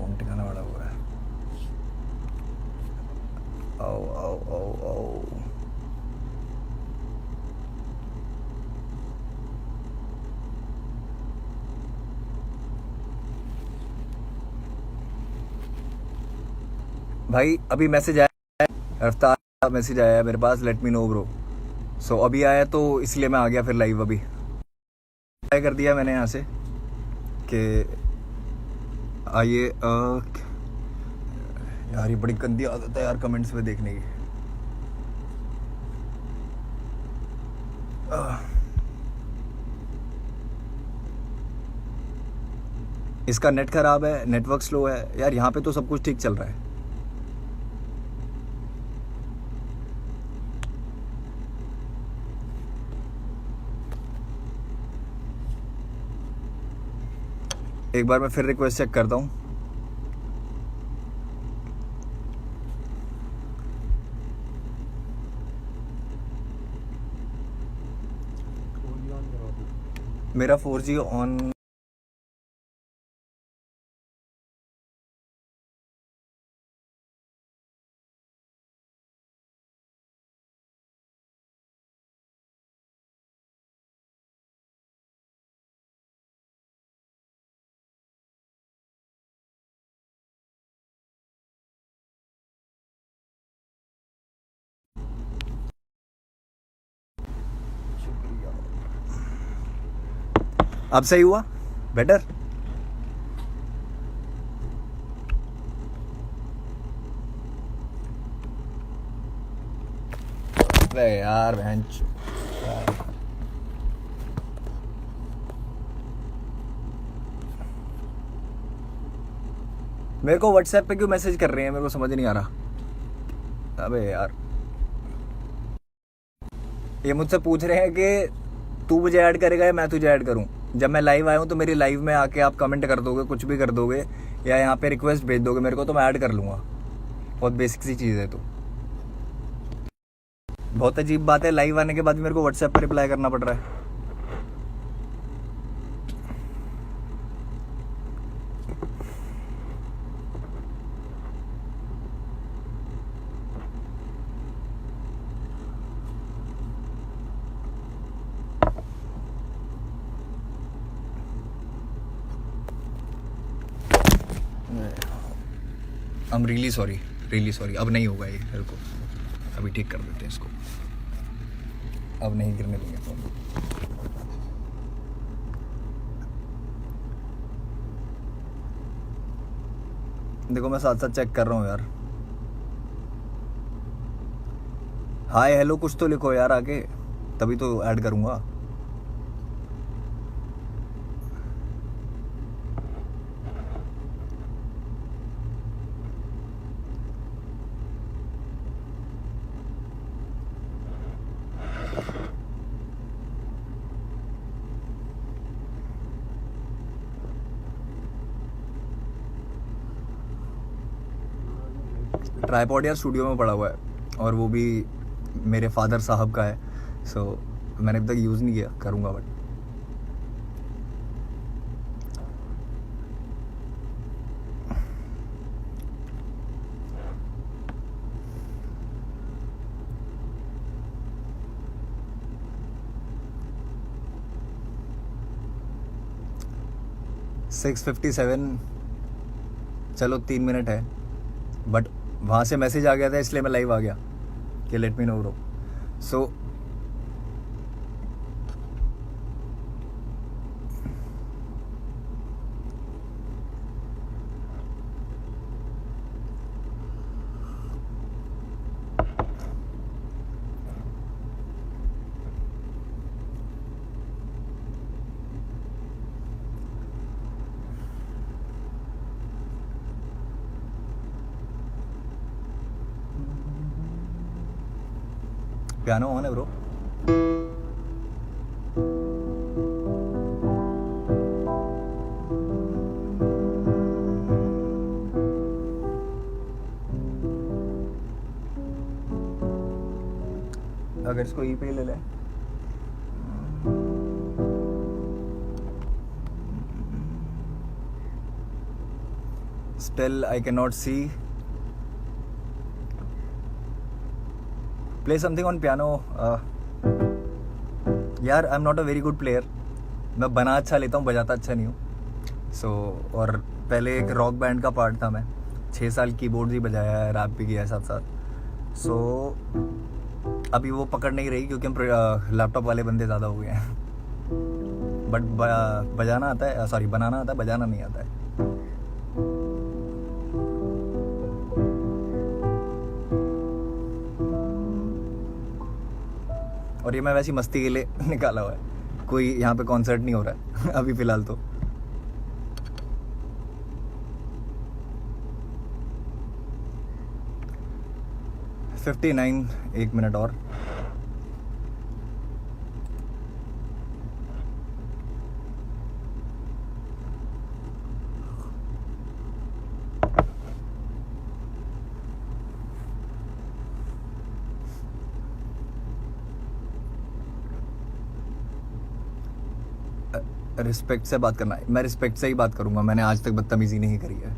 Phone टिकाना बड़ा हुआ है। आओ आओ आओ आओ। भाई अभी मैसेज आया है, रफ्तार का मैसेज आया है मेरे पास, लेट मी नो ब्रो। सो अभी आया तो इसलिए मैं आ गया फिर लाइव। अभी ट्राई कर दिया मैंने यहाँ से कि आइए। यार ये बड़ी गंदी आदत है यार कमेंट्स में देखने की। इसका नेट खराब है, नेटवर्क स्लो है यार। यहाँ पे तो सब कुछ ठीक चल रहा है। एक बार मैं फिर रिक्वेस्ट चेक करता हूँ। मेरा 4G ऑन। अब सही हुआ बेटर। यार बहन मेरे को व्हाट्सएप पे क्यों मैसेज कर रहे हैं, मेरे को समझ नहीं आ रहा। अबे यार ये मुझसे पूछ रहे हैं कि तू मुझे ऐड करेगा या मैं तुझे ऐड करूं। जब मैं लाइव आया हूं तो मेरी लाइव में आके आप कमेंट कर दोगे, कुछ भी कर दोगे, या यहाँ पे रिक्वेस्ट भेज दोगे मेरे को, तो मैं ऐड कर लूंगा। बहुत बेसिक सी चीज़ है। तो बहुत अजीब बात है, लाइव आने के बाद मेरे को व्हाट्सएप पर रिप्लाई करना पड़ रहा है। I'm really sorry, really sorry। अब नहीं होगा ये मेरे को। अभी ठीक कर देते हैं इसको। अब नहीं गिरने देंगे फोन। देखो मैं साथ साथ चेक कर रहा हूँ यार। हाय हेलो कुछ तो लिखो यार आगे, तभी तो ऐड करूँगा। ट्राइपॉड यार स्टूडियो में पड़ा हुआ है, और वो भी मेरे फादर साहब का है। सो मैंने अभी तक यूज़ नहीं किया, करूँगा बट। सिक्स 57। चलो 3 मिनट है, बट वहाँ से मैसेज आ गया था इसलिए मैं लाइव आ गया कि let me know bro. So piano on है ब्रो। अगर इसको ई पे ले ले। Still, I cannot see. Play something on piano. यार I am not a very good player. मैं बना अच्छा लेता हूँ, बजाता अच्छा नहीं हूँ. सो और पहले एक रॉक बैंड का पार्ट था. मैं 6 साल कीबोर्ड भी बजाया है, रैप भी किया है साथ साथ. सो अभी वो पकड़ नहीं रही क्योंकि हम लैपटॉप वाले बंदे ज़्यादा हो गए हैं. बट बजाना आता है, सॉरी बनाना आता है, बजाना नहीं आता है. और ये मैं वैसी मस्ती के लिए निकाला हुआ है. कोई यहाँ पे कॉन्सर्ट नहीं हो रहा है अभी फ़िलहाल तो. एक मिनट और. रिस्पेक्ट से बात करना है. मैं रिस्पेक्ट से ही बात करूंगा. मैंने आज तक बदतमीजी नहीं करी है.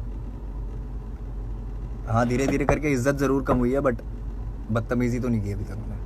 हाँ, धीरे धीरे करके इज्जत ज़रूर कम हुई है, बट बदतमीजी तो नहीं की अभी तक मैंने.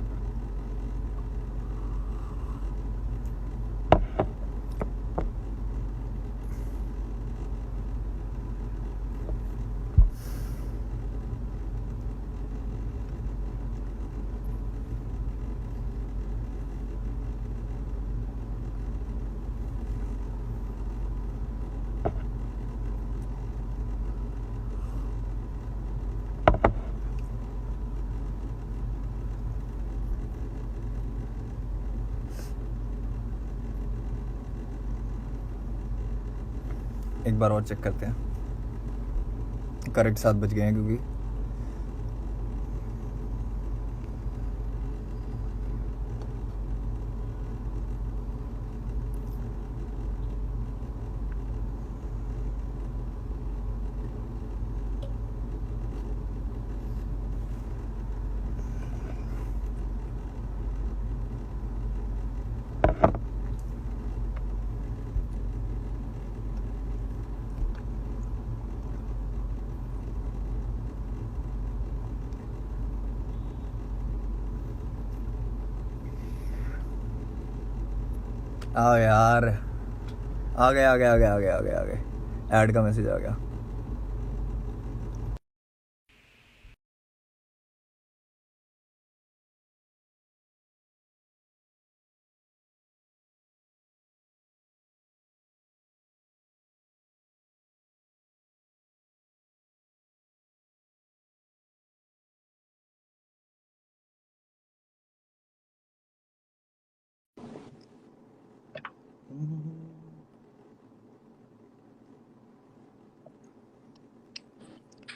एक बार और चेक करते हैं. करेक्ट 7 बज गए हैं क्योंकि यार आ गए आ गए आ गए आ गए आ गए आ गए. ऐड का मैसेज आ गया.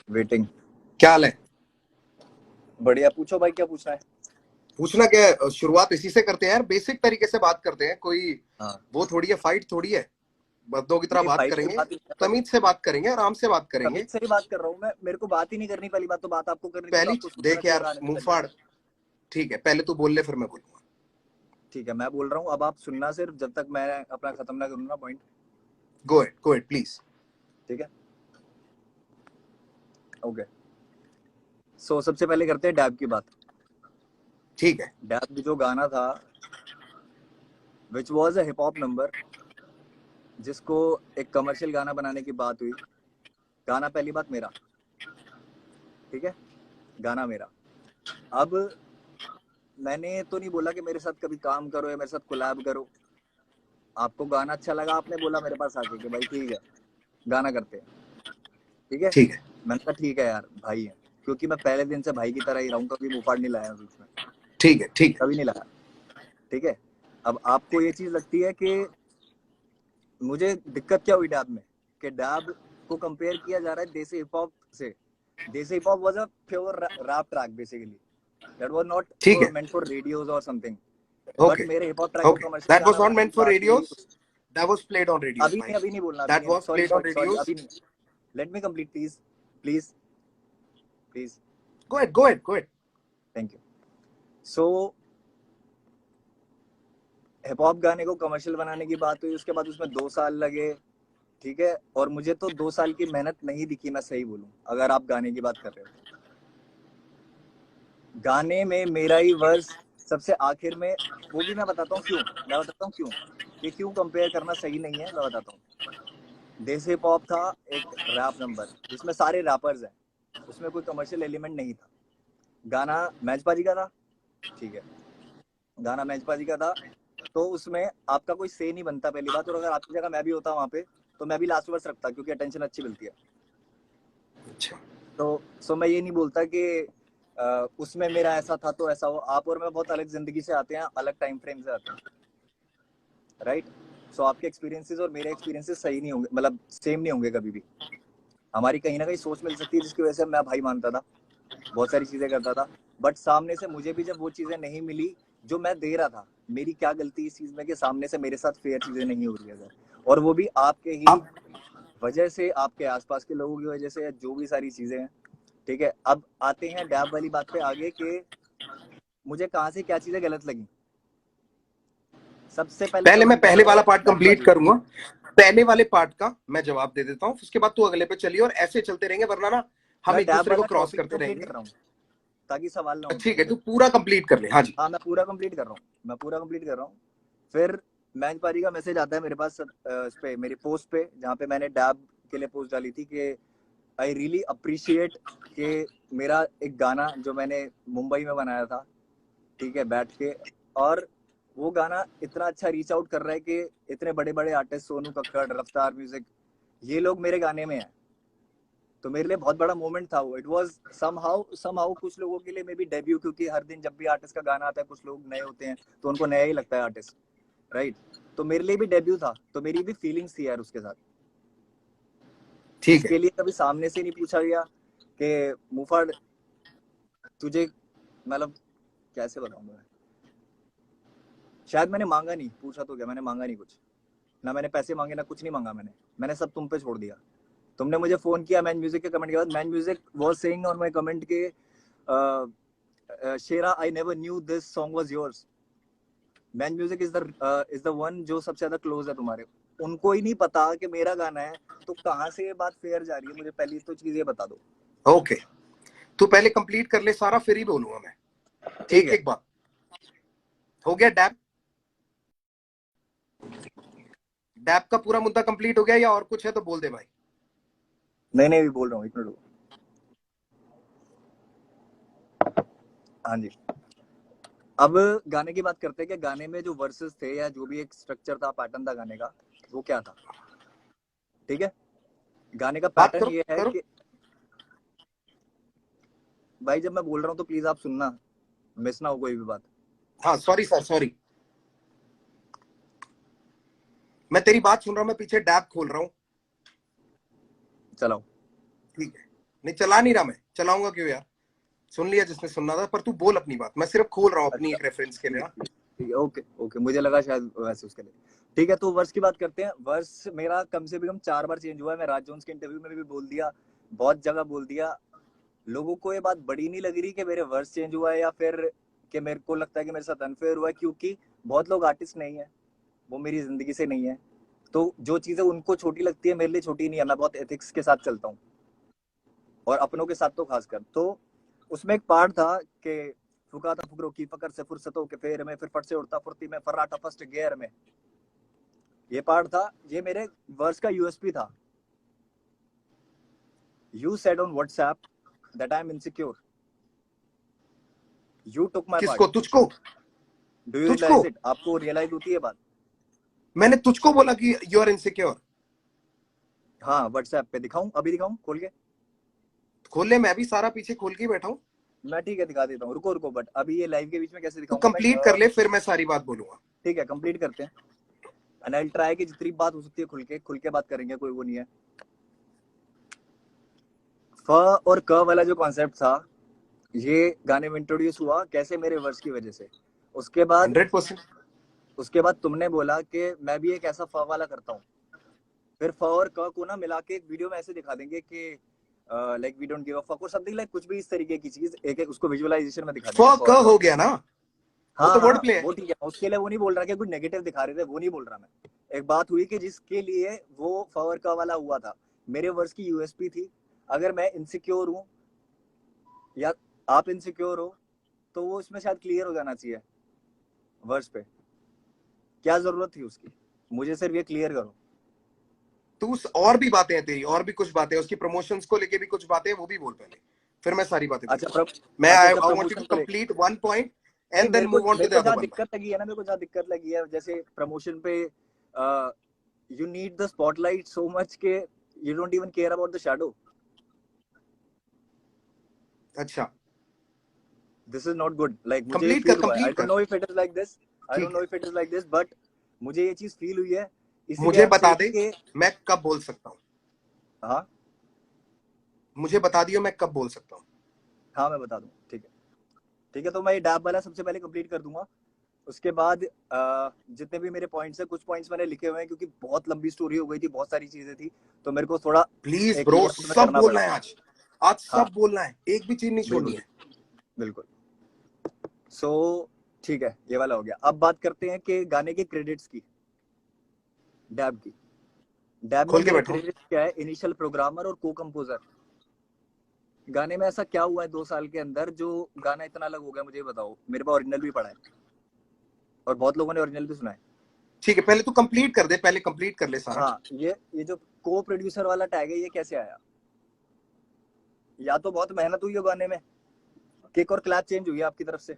वेटिंग. क्या हाल है? बढ़िया. पूछो भाई, क्या पूछना है? पूछना क्या है? शुरुआत इसी से करते हैं यार, बेसिक तरीके से बात करते हैं. कोई वो थोड़ी है, फाइट थोड़ी है. बद्दों की तरह बात करेंगे, तमीज से बात करेंगे, आराम से बात करेंगे. तमीज से ही बात कर रहा हूँ मैं. मेरे को बात ही नहीं करनी. पहली बात तो बात आपको करनी. पहली देख यार, मुंह फाड़. ठीक है, पहले तू बोल ले, फिर मैं बोलूंगा. ठीक है, मैं बोल रहा हूँ. अब आप सुनना सिर्फ जब तक मैं अपना खत्म ना करूँ ना पॉइंट. Go it please. ठीक है, ओके. सो सबसे पहले करते हैं डैब की बात. ठीक है. डैब जो गाना था, which was a hip hop number, जिसको एक कमर्शियल गाना बनाने की बात हुई. गाना पहली बात मेरा, ठीक है, गाना मेरा. अब मैंने तो नहीं बोला कि मेरे साथ कभी काम करो या मेरे साथ कोलैब करो. आपको गाना अच्छा लगा, आपने बोला मेरे पास आके कि भाई ठीक है गाना करते हैं. ठीक है, ठीक है. मैंने कहा ठीक है यार, भाई है. क्योंकि मैं पहले दिन से भाई की तरह ही रहूँ. कभी मुंह फाड़ नहीं लाया बीच में. ठीक है. ठीक है. कभी नहीं लाया. ठीक है. अब आपको ये चीज लगती है कि मुझे दिक्कत क्या हुई डैब में, कि डैब को कंपेयर किया जा रहा है देसी हिप हॉप से. Desi hip hop was a pure rap track basically. That was not meant for radios और समथिंग. बट मेरे हिप हॉप ट्रैक को commercial that was not meant for radios. That was played on radios. अभी नहीं बोलना. That was played on radios. अभी नहीं. Let me complete please. Go ahead. Thank you. So hip hop गाने को commercial बनाने की बात हुई. उसके बाद उसमें 2 साल लगे. ठीक है, और मुझे तो 2 साल की मेहनत नहीं दिखी, मैं सही बोलूं, अगर आप गाने की बात कर रहे हो। गाने में मेरा ही वर्स सबसे आखिर में, वो भी मैं बताता हूँ क्यों, मैं बताता हूँ क्यों, कि क्यों कंपेयर करना सही नहीं है, मैं बताता हूँ। देसी पॉप था एक रैप नंबर जिसमें सारे रैपर्स हैं, उसमें कोई कमर्शियल एलिमेंट नहीं था। गाना मैचपा जी का था, ठीक है, गाना मैचपा जी का था, तो उसमें आपका कोई से नहीं बनता पहली बात, और अगर आपकी जगह मैं भी होता वहां पे तो मैं भी लास्ट वर्स रखता, क्योंकि अटेंशन अच्छी मिलती है। अच्छा, तो सो मैं ये नहीं बोलता कि उसमें मेरा ऐसा था तो ऐसा हो। आप और मैं बहुत अलग जिंदगी से आते हैं, अलग टाइम फ्रेम से आते हैं, राइट। सो आपके एक्सपीरियंसेस और मेरे एक्सपीरियंसेस सही नहीं होंगे, मतलब सेम नहीं होंगे कभी भी। हमारी कहीं ना कहीं सोच मिल सकती है जिसकी वजह से मैं भाई मानता था, बहुत सारी चीजें करता था, बट सामने से मुझे भी जब वो चीजें नहीं मिली जो मैं दे रहा था, मेरी क्या गलती इस चीज में कि सामने से मेरे साथ फेयर चीजें नहीं हो रही है सर, और वो भी आपके ही आप वजह से, आपके आसपास के लोगों की वजह से, जो भी सारी चीजें हैं। ठीक है, अब आते हैं डैब वाली बात पे आगे कि मुझे कहाँ से क्या चीजें गलत लगी। सबसे पहले पहले मैं सवाल पहले करता वाला है पार्ट मैचपा कंप्लीट जी से। करूंगा, पहले वाले पार्ट का मैं जवाब दे देता हूँ, उसके बाद तू अगले पे चलिए, और ऐसे चलते रहेंगे, वरना ना हम मैं एक डैब दूसरे को वाला क्रॉस टॉपिक करते कंप्लीट रहेंगे। कर रहा हूँ ताकि सवाल ना उठे। ठीक है, तू पूरा कंप्लीट कर ले। हाँ जी। हाँ मैं पूरा कंप्लीट कर रहा हूँ, मैं पूरा कंप्लीट कर रहा हूँ। फिर मैचपा जी का मैसेज आता है मेरे पास, इस पे मेरी पोस्ट पे, जहाँ पे मैंने डैब के लिए पोस्ट डाली थी कि आई रियली अप्रिशिएट कि मेरा एक गाना जो मैंने मुंबई में बनाया था, ठीक है, बैठ के, और वो गाना इतना अच्छा रीच आउट कर रहा है कि इतने बड़े बड़े आर्टिस्ट, सोनू कक्कड़, रफ्तार म्यूजिक, ये लोग मेरे गाने में हैं। तो मेरे लिए बहुत बड़ा मोमेंट था वो। इट वाज समहाउ कुछ लोगों के लिए मे बी डेब्यू, क्योंकि हर दिन जब भी आर्टिस्ट का गाना आता है कुछ लोग नए होते हैं तो उनको नया ही लगता है आर्टिस्ट, राइट। तो मेरे लिए भी डेब्यू था, तो मेरी भी फीलिंग्स थी यार उसके साथ, ठीक है। जिसके लिए कभी सामने से नहीं पूछा गया कि मुफाड़ तुझे, मतलब कैसे बताऊं मैं, शायद मैंने मांगा नहीं, पूछा तो क्या, मैंने मांगा नहीं कुछ, ना मैंने पैसे मांगे ना कुछ नहीं मांगा मैंने, मैंने सब तुम पे छोड़ दिया। तुमने मुझे फोन किया मैन म्यूजिक के कमेंट के बाद, man music was saying on my comment के शेरा I never knew this song was yours. Man music is the one जो सबसे ज्यादा क्लोज है तुम्हारे, उनको ही नहीं पता कि मेरा गाना है, तो कहाँ से ये बात फेयर जा रही है, मुझे पहली तो चीज ये बता दो। ओके, तू पहले कंप्लीट कर ले सारा, फिर ही बोलूंगा मैं। ठीक एक है, एक बात हो गया। डैब डैब का पूरा मुद्दा कंप्लीट हो गया, या और कुछ है तो बोल दे भाई। नहीं नहीं भी बोल रहा हूँ, एक मिनट। हाँ जी, अब गाने की बात करते हैं कि गाने में जो वर्सेस थे या जो भी एक स्ट्रक्चर था, पैटर्न था गाने का, वो क्या था। ठीक है, गाने का बात पैटर्न करो ये है करो। कि भाई जब मैं बोल रहा हूँ तो प्लीज आप सुनना, मिस ना हो कोई भी बात। हाँ सॉरी सर, सॉरी, मैं तेरी बात सुन रहा हूँ, मैं पीछे डैब खोल रहा हूँ। चलाओ। ठीक है, नहीं चला नहीं रहा, मैं चलाऊंगा क्यों यार, सुन लिया जिसने सुनना था, पर तू बोल अपनी बात, मैं सिर्फ खोल रहा हूँ अपनी अच्छा, एक रेफरेंस के लिए। ठीक है, ओके ओके, मुझे लगा शायद वैसे उसके लिए। ठीक है, तो वर्स की बात करते हैं। वर्स मेरा कम से कम 4 बार चेंज हुआ है, मैं राज जोन्स के इंटरव्यू में भी बोल दिया, बहुत जगह बोल दिया। लोगों को ये बात बड़ी नहीं लग रही कि मेरे वर्स चेंज हुआ है, या फिर कि मेरे को लगता है कि मेरे साथ अनफेयर हुआ है, क्योंकि बहुत लोग आर्टिस्ट नहीं है, वो मेरी जिंदगी से नहीं है, तो जो चीजें उनको छोटी लगती है मेरे लिए छोटी नहीं है। मैं बहुत एथिक्स के साथ चलता हूँ, और अपनों के साथ तो खासकर। तो उसमें एक पार्ट था कि फुका था फुकरों की फकर से फुर्सतों के फेर में, फिर फट से उड़ता फुर्ती में फर्राटा फर्स्ट गियर में, ये पार्ट था, ये मेरे वर्स का यूएसपी था। You said on WhatsApp that I am insecure, you took my part. किसको? तुझको? डू यू तुझको? रियलाइज इट, आपको रियलाइज होती है बात? मैंने तुझको बोला कि यू आर इनसिक्योर? हाँ, व्हाट्सएप पे दिखाऊं, अभी दिखाऊं खोल के? खोल ले, मैं भी सारा पीछे खोल के ही बैठा हूँ। मैं ठीक है दिखा देता हूँ, रुको रुको, बट अभी ये लाइव के बीच में कैसे तू दिखाऊंगा मैं? कंप्लीट कर ले, फिर मैं सारी बात बोलूंगा। ठीक है, कंप्लीट करते हैं, एंड आई ट्राई कि जितनी बात हो सकती है खुल के बात करेंगे, कोई वो नहीं है। फ और क वाला जो कॉन्सेप्ट था, ये गाने में इंट्रोड्यूस हुआ कैसे, मेरे वर्स की वजह से। उसके बाद 100%। उसके बाद तुमने बोला कि मैं भी एक ऐसा फ वाला करता हूँ, फिर फ और क को ना मिला के एक वीडियो में ऐसे दिखा देंगे कि like we don't give a fuck और समथिंग, लाइक कुछ भी इस तरीके की चीज, एक एक उसको विजुअलाइजेशन में दिखा देंगे, फ क और क। हो गया ना, वो हाँ तो वर्ड हाँ प्ले है। वो ठीक है, उसके लिए वो नहीं बोल रहा कि कुछ नेगेटिव दिखा रहे थे, वो नहीं बोल रहा मैं। एक बात हुई कि जिसके लिए वो फवर वाला हुआ था, मेरे वर्स की यूएसपी थी। अगर मैं इनसिक्योर हूँ या आप इनसिक्योर हो तो वो इसमें शायद क्लियर हो जाना चाहिए वर्स पे। क्या जरूरत थी उसकी? मुझे सिर्फ ये क्लियर करो। तू और भी बातें हैं तेरी, और भी कुछ बातें हैं उसकी, प्रमोशंस को लेके भी कुछ बातें हैं, वो भी बोल पहले, फिर मैं सारी बातें अच्छा मैं अच्छा आई अच्छा, वांट यू प्रमोशन टू को कंप्लीट वन पॉइंट नहीं, and then move on to मेरे द को अदर जहाँ वन। दिक्कत लगी है ना, मेरे को जहाँ दिक्कत लगी है, जैसे प्रमोशन पे you need the spotlight so much के you don't even care about the shadow. अच्छा, this is not good. Like मुझे ये कंप्लीट कर फील हुआ है, आई कंप्लीट डोंट कर। No if it is like this, I don't ठीक no है, if it is like this, but मुझे ये चीज फील हुई है। इसीलिए मुझे आई एम बता दे सेइंग कि मैं कब बोल सकता हूँ, हाँ मुझे बता दियो मैं कब बोल सकता हूँ। हाँ, मैं बता दूँ, ठीक है ठीक है। तो मैं ये डैब वाला सबसे पहले कंप्लीट कर दूंगा। उसके बाद जितने भी मेरे पॉइंट्स हैं, कुछ पॉइंट्स मैंने लिखे हुए हैं क्योंकि बहुत लंबी स्टोरी हो गई थी, बहुत सारी चीजें थी, तो मेरे को थोड़ा प्लीज एक ब्रो, लिमिट में सब करना बोलना पड़ा। है आज, आज हाँ, सब बोलना है, एक भी चीज नहीं छोड़नी बिल्कुल है। बिल्कुल। सो ठीक है, ये वाला हो गया। अब बात करते हैं कि गाने के क्रेडिट्स की, डैब की। डैब में खोल के मेरे बैठो। क्रेडिट्स क्या है? इनिशियल प्रोग्रामर और को कंपोजर। गाने में ऐसा क्या हुआ है 2 साल के अंदर जो गाना इतना अलग हो गया? मुझे बताओ। मेरे पास ओरिजिनल भी पड़ा है और बहुत लोगों ने ओरिजिनल भी सुना है। ठीक है, पहले तू कंप्लीट कर दे, पहले कंप्लीट कर ले सारा। हाँ, ये जो को प्रोड्यूसर वाला टैग है, ये कैसे आया? या तो बहुत मेहनत हुई हो गाने में, किक और क्लैप चेंज हुई है आपकी तरफ से,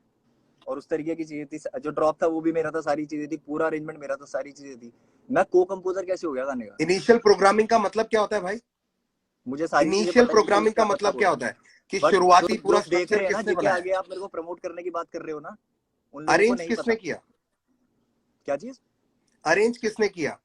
और उस तरीके की चीजें थी। जो ड्रॉप था वो भी मेरा था, सारी चीजें थी, पूरा अरेंजमेंट मेरा था, सारी चीजें थी। मैं को कंपोजर कैसे हो गया गाने का? इनिशियल प्रोग्रामिंग का मतलब क्या होता है भाई? मुझे सारी चीजें इनिशियल पता है कि प्रोग्रामिंग का क्या मतलब मतलब क्या होता है, होता है? कि बट जो शुरुआती जो पूरा देख स्ट्रक्चर रहे हैं ना, किसने जिनके बनाया? आगे आप मेरे को प्रमोट करने की बात कर रहे हो ना, उन लोगों को अरेंज नहीं किसने पता। किया? क्या चीज? अरेंज किसने किया?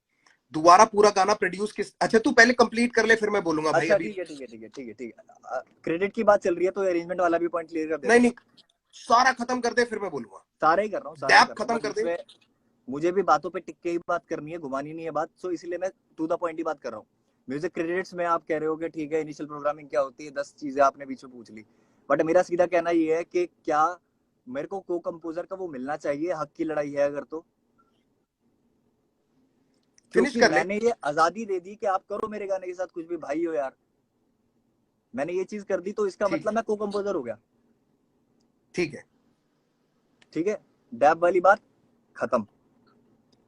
दोबारा पूरा गाना प्रोड्यूस किस, अच्छा तू पहले कंप्लीट कर ले फिर मैं बोलूंगा भाई अच्छा, अभी। ठीक है ठीक है ठीक है ठीक है ठीक है। क्रेडिट की बात चल रही है तो अरेंजमेंट वाला भी पॉइंट क्लियर कर नहीं देता हूँ नहीं, मैं। सारा खत्म कर दे फिर मैं बोलूंगा। सारे ही कर रहा हूँ, सारे ही डैब कर रहा हूँ, खत्म बट कर दे। इसमें मुझे भी बातों पे टिक के ही बात करनी है, घुमानी नहीं है बात। सो इसलिए मैं टू द पॉइंट ही बात कर रहा हूँ। म्यूजिक क्रेडिट्स में आप कह रहे हो कि ठीक है, इनिशियल प्रोग्रामिंग क्या होती है, 10 चीजें आपने बीच में पूछ ली, बट मेरा सीधा कहना ये है कि क्या मेरे को कंपोजर का वो मिलना चाहिए? हक की लड़ाई है अगर तो, फिनिश क्योंकि कर ले। मैंने ये आजादी दे दी कि आप करो मेरे गाने के साथ कुछ भी, भाई हो यार। मैंने ये चीज कर दी तो इसका ठीक मतलब है, मैं को कंपोजर हो गया। ठीक है। ठीक है, डैब वाली बात खत्म।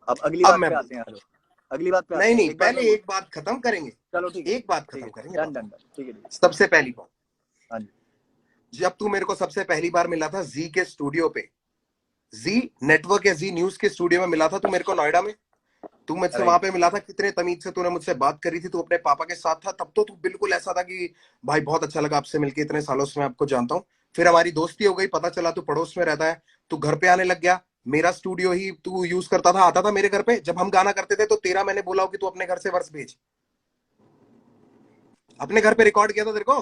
अब अगली अब बात मैं पे आते बोलता हैं, हूँ। हेलो। अगली बात पे आते नहीं हैं, नहीं, एक बार मैं पहले बोल। एक बात खत्म करेंगे। चलो ठीक है एक बात ठीक खत्म है, करेंगे डन बात। डन डन, ठीक है ठीक है। सबसे पहली बात, हाँ जी। जब तू मेरे को सबसे पहली बार मिला था जी के स्टूडियो पे, जी नेटवर्क या जी न्यूज के स्टूडियो में मिला था तू मेरे को नोएडा में। तू मुझसे वहां राइट। पे मिला था, कितने तमीज से तूने मुझसे बात करी थी, तू अपने पापा के साथ था, तब तो तू बिल्कुल ऐसा था कि भाई बहुत अच्छा लगा आपसे मिलके, इतने सालों से मैं आपको जानता हूँ। फिर हमारी दोस्ती हो गई, पता चला तू पड़ोस में रहता है, तू घर पे आने लग गया, मेरा स्टूडियो ही तू यूज करता था, आता था मेरे घर पे जब हम गाना करते थे, तो तेरा मैंने बोला हो कि तू अपने घर से वर्स भेज, अपने घर पे रिकॉर्ड किया था तेरे को,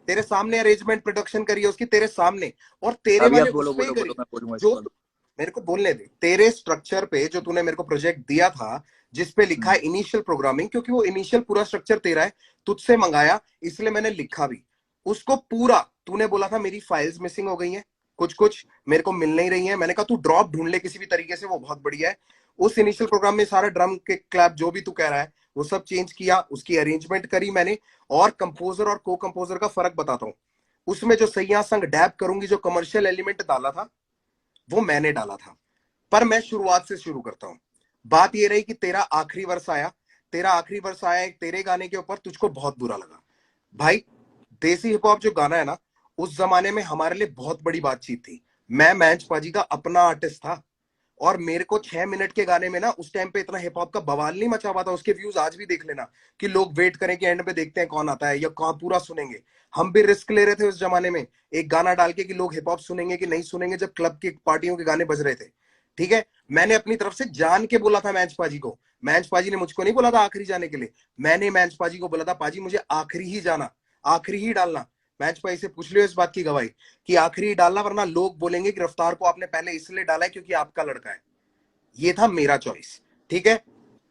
तेरे सामने अरेंजमेंट प्रोडक्शन करी है उसकी तेरे सामने, और तेरे अभी आप वाले बोलो उस पे ही बोलो करी। बोलो, मैं बोलूंगा जो इसके बाद। मेरे को बोलने दे, तेरे स्ट्रक्चर पे जो तूने मेरे को प्रोजेक्ट दिया था, जिसपे लिखा है इनिशियल प्रोग्रामिंग, क्योंकि वो इनिशियल पूरा स्ट्रक्चर तेरा है, तुझसे मंगाया, इसलिए मैंने लिखा भी उसको पूरा। तूने बोला था मेरी फाइल्स मिसिंग हो गई हैं, कुछ कुछ मेरे को मिल नहीं रही है, मैंने कहा तू ड्रॉप ढूंढ ले किसी भी तरीके से, वो बहुत बढ़िया है। उस इनिशियल प्रोग्राम में सारा ड्रम के क्लैप जो भी तू कह रहा है वो सब चेंज किया, उसकी अरेंजमेंट करी मैंने। और कंपोजर और को कंपोजर का फर्क बताता हूँ, उसमें जो सैया संग डैब करूंगी जो कमर्शियल एलिमेंट डाला था वो मैंने डाला था। पर मैं शुरुआत से शुरू करता हूं। बात ये रही कि तेरा आखिरी वर्ष आया, तेरा आखिरी वर्ष आया एक तेरे गाने के ऊपर, तुझको बहुत बुरा लगा। भाई देसी हिप हॉप जो गाना है ना, उस जमाने में हमारे लिए बहुत बड़ी बातचीत थी। मैं मैंच पाजी का अपना आर्टिस्ट था, और मेरे को 6 मिनट के गाने में ना उस टाइम पे इतना हिप हॉप का बवाल नहीं मचा हुआ था। उसके व्यूज आज भी देख लेना, कि लोग वेट करें कि एंड पे देखते हैं कौन आता है या कौन पूरा सुनेंगे। हम भी रिस्क ले रहे थे उस जमाने में, एक गाना डाल के कि लोग हिप हॉप सुनेंगे कि नहीं सुनेंगे, जब क्लब की पार्टियों के गाने बज रहे थे। ठीक है, मैंने अपनी तरफ से जान के बोला था मैंच पाजी को, मैंच पाजी ने मुझको नहीं बोला था आखिरी जाने के लिए, मैंने मैंच पाजी को बोला था पाजी मुझे आखिरी ही जाना, आखिरी ही डालना। मैच पाजी से पूछ लियो इस बात की गवाही कि आखिरी ही डालना, वरना लोग बोलेंगे कि रफ्तार को आपने पहले इसलिए डाला है क्योंकि आपका लड़का है। ये था मेरा चॉइस। ठीक है,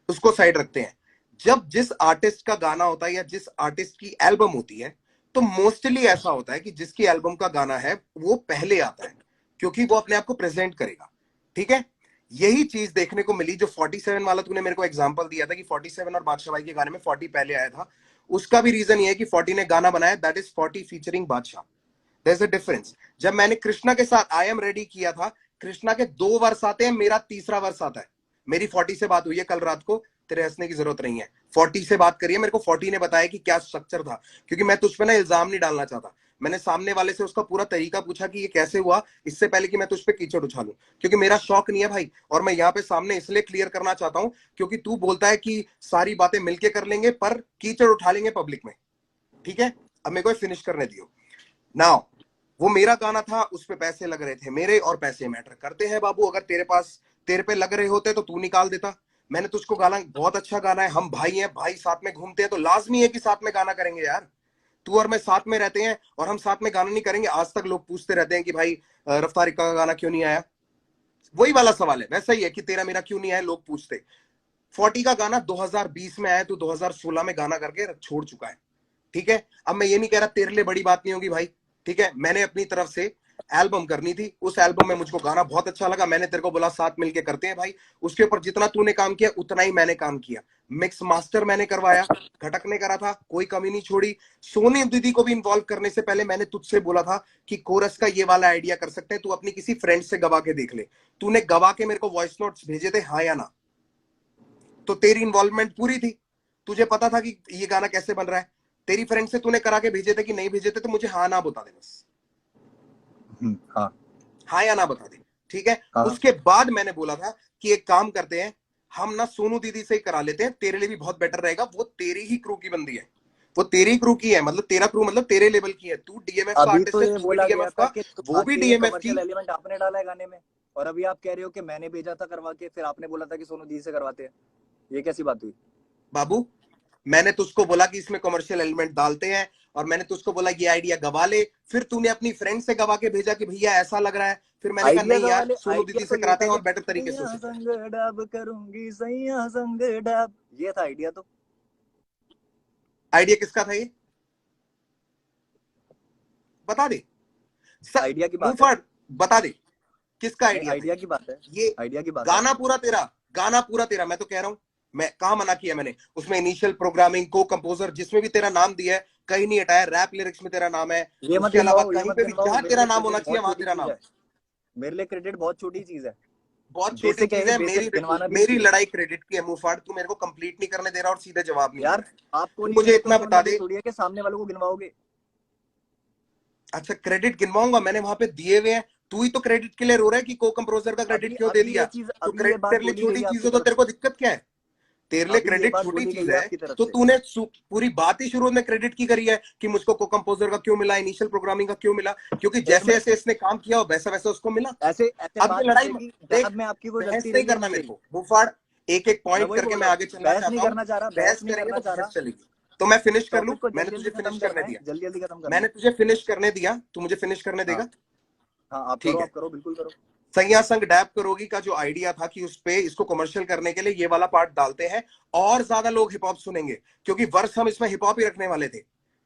उसको साइड रखते हैं। जब जिस आर्टिस्ट का गाना होता है या जिस आर्टिस्ट की एल्बम होती है, तो मोस्टली ऐसा होता है कि जिसकी एल्बम का गाना है वो पहले आता है, क्योंकि वो अपने आप को प्रेजेंट करेगा। ठीक है, यही चीज देखने को मिली जो 47 वाला तूने मेरे को एग्जांपल दिया था कि 47 और बादशाह भाई के गाने में 40 पहले आया था, उसका भी रीजन ये है कि 40 ने गाना बनाया, that is 40 featuring Badshah. There is a difference. जब मैंने कृष्णा के साथ आई एम रेडी किया था, कृष्णा के 2 वर्ष आते हैं, मेरा तीसरा वर्ष आता है। मेरी 40 से बात हुई है कल रात को, तेरे हंसने की जरूरत नहीं है। 40 से बात करिए, मेरे को 40 ने बताया कि क्या स्ट्रक्चर था, क्योंकि मैं तुझ पे ना इल्जाम नहीं डालना चाहता। मैंने सामने वाले से उसका पूरा तरीका पूछा कि ये कैसे हुआ, इससे पहले कि मैं तुझ पे कीचड़ उछालूं, क्योंकि मेरा शौक नहीं है भाई। और मैं यहाँ पे सामने इसलिए क्लियर करना चाहता हूं क्योंकि तू बोलता है कि सारी बातें मिलके कर लेंगे पर कीचड़ उठा लेंगे पब्लिक में। ठीक है, अब मेरे को फिनिश करने दियो। नाउ वो मेरा गाना था, उस पे पैसे लग रहे थे मेरे, और पैसे मैटर करते हैं बाबू। अगर तेरे पे लग रहे होते तो तू निकाल देता। मैंने तुझको गाना, बहुत अच्छा गाना है, हम भाई हैं भाई, साथ में घूमते हैं तो लाजमी है कि साथ में गाना करेंगे यार। तू और मैं साथ में रहते हैं और हम साथ में गाना नहीं करेंगे। आज तक लोग पूछते रहते हैं कि भाई रफ्तार इक्का का गाना क्यों नहीं आया। वही वाला सवाल है, वैसा ही है कि तेरा मेरा क्यों नहीं आया, लोग पूछते। 40 का गाना 2020 में आया, तो 2016 में गाना करके छोड़ चुका है। ठीक है, अब मैं ये नहीं कह रहा तेरे लिए बड़ी बात नहीं होगी भाई। ठीक है, मैंने अपनी तरफ से एल्बम करनी थी, उस एल्बम में मुझको गाना बहुत अच्छा लगा, मैंने तेरे को बोला साथ मिलके करते हैं भाई। उसके ऊपर जितना तूने काम किया उतना ही मैंने काम किया। मिक्स मास्टर मैंने करवाया, घटक ने करा था, कोई कमी नहीं छोड़ी। सोनी दीदी को भी इन्वॉल्व करने से पहले मैंने तुझसे बोला था कि कोरस का ये वाला आइडिया कर सकते हैं, तू अपनी किसी फ्रेंड से गवा के देख ले। तूने गवा के मेरे को वॉइस नोट्स भेजे थे, हाँ या ना? तो तेरी इन्वॉल्वमेंट पूरी थी, तुझे पता था कि ये गाना कैसे बन रहा है। तेरी फ्रेंड से तूने करा के भेजे थे कि नहीं भेजे थे, तो मुझे हाँ ना बता दे बस। हाँ हाँ या ना बता दे, ठीक है। हाँ। उसके बाद मैंने बोला था कि एक काम करते हैं, हम ना सोनू दीदी से ही करा लेते हैं, तेरे लिए भी बहुत बेटर रहेगा। वो तेरी ही क्रू की बंदी है, वो तेरी क्रू की है, मतलब तेरा क्रू मतलब तेरे लेवल की है। तू डीएमएफ का अभी आर्टिस्ट तो है, ये तू भी बोला गया डीएमएफ था का, कि वो भी ये डीएमएफ की। कमर्शियल एलिमेंट आपने डाला है गाने में, और अभी आप कह रहे हो कि मैंने भेजा था करवा के, फिर आपने बोला था कि सोनू दी से करवाते हैं। ये कैसी बात हुई? बाबू, मैंने तुझको बोला कि इसमें कमर्शियल एलिमेंट डालते हैं, और मैंने तुझको बोला ये आइडिया गवा ले। फिर तूने अपनी फ्रेंड से गवा के भेजा कि भैया ऐसा लग रहा है। फिर मैंने कहा आइडिया नहीं का यार, वाले सोनू आइडिया दीदी तो से ये कराते था हैं कि और बेटर तरीके से हो सैया सकता है। संग डब करूंगी, सैया संग डब, ये था आइडिया। तो आइडिया किसका था ये, बता दे। आइडिया की मुंह बात है। फाड़, बता दे किसका नहीं, आइडिया था आइडिया की बात है। ये। आइडिया की बात है। गाना पूरा तेरा, गाना पूरा तेरा। मैं तो कह रहा हूं, मैं कहा मना किया मैंने? उसमें इनिशियल प्रोग्रामिंग, को कंपोजर, जिसमें भी तेरा नाम दिया है कहीं नहीं हटाया। रैप लिरिक्स में तेरा नाम है, ये मत उसके अलावा गिनवाओ, ये कहीं मत पे भी गिनवाओ, जहां मेरे तेरा लिए नाम होना क्रेडिट चाहिए बहुत वहां छोटी तेरा चीज नाम है। है। मेरे लिए क्रेडिट बहुत छोटी चीज है। बहुत छोटी बेसिक है चीज ये, है। बेसिक गिनवाना भी नहीं मेरी चाहिए। लड़ाई क्रेडिट की है मुंहफाड़। तू मेरे को कंप्लीट नहीं करने दे रहा और सीधे जवाब नहीं दे यार रहा है। आपको तू नहीं मुझे मिले तो इतना उसका बता मतलब ये दे। थोड़ी है कि सामने वालों को गिनवाओगे। अच्छा, क्रेडिट गिनवाऊंगा? मैंने वहां पे दिए हुए हैं। तू ही तो क्रेडिट के लिए रो रहा है कि को कंपोजर का क्रेडिट अभी क्यों दे अभी दिया। ये चीज, तो अभी ये क्रेडिट बात तेरे लिए बोली गई छोटी है चीज आपकी हो तो तरफ तेरे से। को दिक्कत क्या है? तेरे लिए अभी ये क्रेडिट बात छोटी बोली चीज गई है है, आपकी तरफ तो से। तूने पूरी बात ही शुरू में क्रेडिट की करी है कि मुझको को कंपोजर का क्यों मिला, इनिशियल प्रोग्रामिंग का क्यों मिला, क्योंकि एक जैसे मिनट, जैसे इसने काम किया हो वैसा वैसा उसको मिला। ऐसे ऐसे अब ये बात लड़ाई निकलेगी जहां देख, में आपकी कोई बहस गलती नहीं रही है करना नहीं मेरे रही। को मुफाड़। एक एक मैं पॉइंट वही करके बोल मैं रहा हूँ, आगे चलना बहस नहीं चाहता हूँ। करना चाह रहा, बहस बहस नहीं करेंगे करना तो चाह बहस रहा। चलेगी। तो मैं फिनिश कर लूं? टॉपिक को मैंने जल्दी तुझे जल्दी फिनिश खत्म करने करना है, दिया, जल्दी जल्दी खत्म करना मैंने है। तुझे फिनिश करने दिया, तू मुझे फिनिश करने हाँ देगा? हाँ, ठीक है। आप करो बिल्कुल करो। सैया संग डैप करोगी का जो आइडिया था कि उस पे इसको कमर्शियल करने के लिए ये वाला पार्ट डालते हैं और ज्यादा लोग हिप हॉप सुनेंगे, क्योंकि वर्ष हम इसमें हिप हॉप ही रखने वाले थे।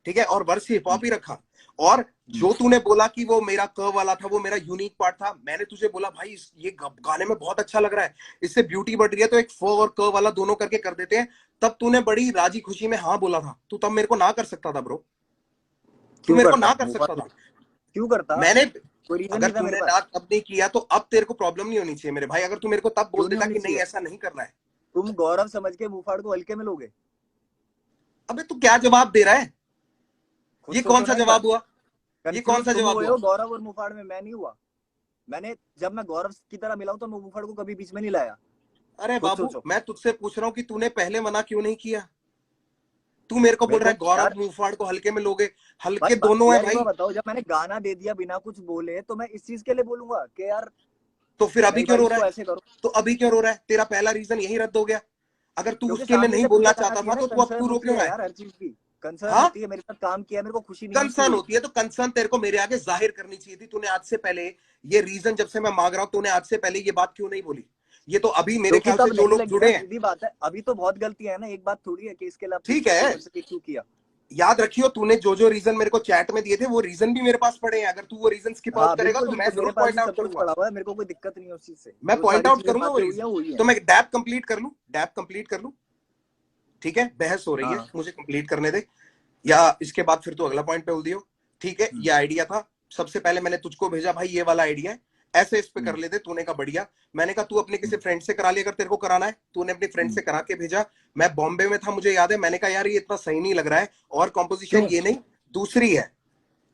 ठीक है, और वर्ष हिप हॉप ही रखा। और जो तूने बोला कि वो मेरा क वाला था, वो मेरा यूनिक पार्ट था। मैंने तुझे बोला भाई ये गाने में बहुत अच्छा लग रहा है, इससे ब्यूटी बढ़ रही है, तो एक फ और क वाला दोनों करके कर देते हैं। तब तूने बड़ी राजी खुशी में हाँ बोला था। तू तब मेरे को ना कर सकता था ब्रो, तू क्यों मेरे को करता ना कर मुफा, सकता था। क्यों करता? मैंने, कोई रीजन अगर नहीं था मेरे तूने पास। ना तब नहीं किया तो अब तेरे को प्रॉब्लम नहीं होनी चाहिए मेरे भाई। अगर तू मेरे को तब बोल क्यों नहीं देता होनी कि नहीं चाहिए? ऐसा नहीं करना है। तुम गौरव समझ के मुफाड़ को हल्के में लोगे? अबे तू क्या जवाब दे रहा है? खुद ये कौन सोचो सा ना एक बार। जवाब हुआ? ये कौन कंफ्यूज सा तुम जवाब हुए हुआ? हो गौरव और मुफाड़ में, मैं नहीं हुआ। मैंने, जब मैं गौरव की तरह मिला हूं तो मैं मुफाड़ को कभी बीच में नहीं लाया। अरे खुद बाबू, सोचो। मैं तुझसे पूछ रहा हूँ कि तूने पहले मना क्यों नहीं किया? तू मेरे को बोल मेरे रहा को है गौरव यार, मुंहफाड़ को हल्के में लोगे। भाई हल्के दोनों है यार एक बार भाई। बताओ, जब मैंने गाना दे दिया बिना कुछ बोले तो मैं इस चीज के लिए बोलूंगा कि यार तो फिर अभी नहीं क्यों भाई रो रहा इसको है? ऐसे करो? तो अभी क्यों रो रहा है? तेरा पहला रीजन यही रद्द हो गया। अगर तू क्योंकि उसके लिए सामने नहीं से बोलना फीडबैक आना चाहता चाहिए था ना, तो तू अब क्यों कंसर्न रो होती क्यों है रहा है? यार हर चीज की। कंसर्न हाँ, होती है, मेरे साथ काम किया, मेरे को खुशी नहीं इसकी कंसर्न हुई। होती है तो कंसर्न तेरे को मेरे आगे जाहिर करनी चाहिए थी। तूने आज से पहले, ये रीजन जब से मैं मांग रहा हूं, तूने आज से पहले ये बात क्यों नहीं बोली? ये तो अभी मेरे क्योंकि ख्याल से तब जो नहीं लोग लगी ना, जुड़े हैं। सीधी बात है। अभी तो बहुत गलती है ना, एक बात थोड़ी है कि इसके लिए आप ठीक पूछ सकते हो है, मेरे से कि क्यों किया। याद रखियो, तूने जो जो रीजन मेरे को चैट में दिए थे वो रीजन भी मेरे पास पड़े हैं। अगर तू वो रीजन स्किप आउट हाँ करेगा बिल्कुल तो मैं बिल्कुल, मेरे जरूर पास पॉइंट भी आउट सब कुछ करूंगा। पड़ा हुआ है, मेरे को कोई दिक्कत नहीं है उस चीज से। मैं जो पॉइंट सारी आउट चीजें करूंगा वो बातें हुई रीजन। है हुई है। तो मैं डैब कंप्लीट कर लूं, डैब कंप्लीट कर लूं, ठीक है? बहस हो रही है, हाँ। मुझे कंप्लीट करने दे, या इसके बाद फिर तू अगला पॉइंट पे बोल दियो। ठीक है, ये आइडिया था। सबसे पहले मैंने तुझको भेजा भाई ये वाला आइडिया है, ऐसे इस पे कर लेते। तूने कहा बढ़िया। मैंने कहा तू अपने किसी फ्रेंड से करा ले अगर तेरे को कराना है। तूने अपने फ्रेंड से करा के भेजा। मैं बॉम्बे में था, मुझे याद है, मैंने कहा यार ये इतना सही नहीं लग रहा है, और कॉम्पोजिशन क्यों? ये नहीं दूसरी है,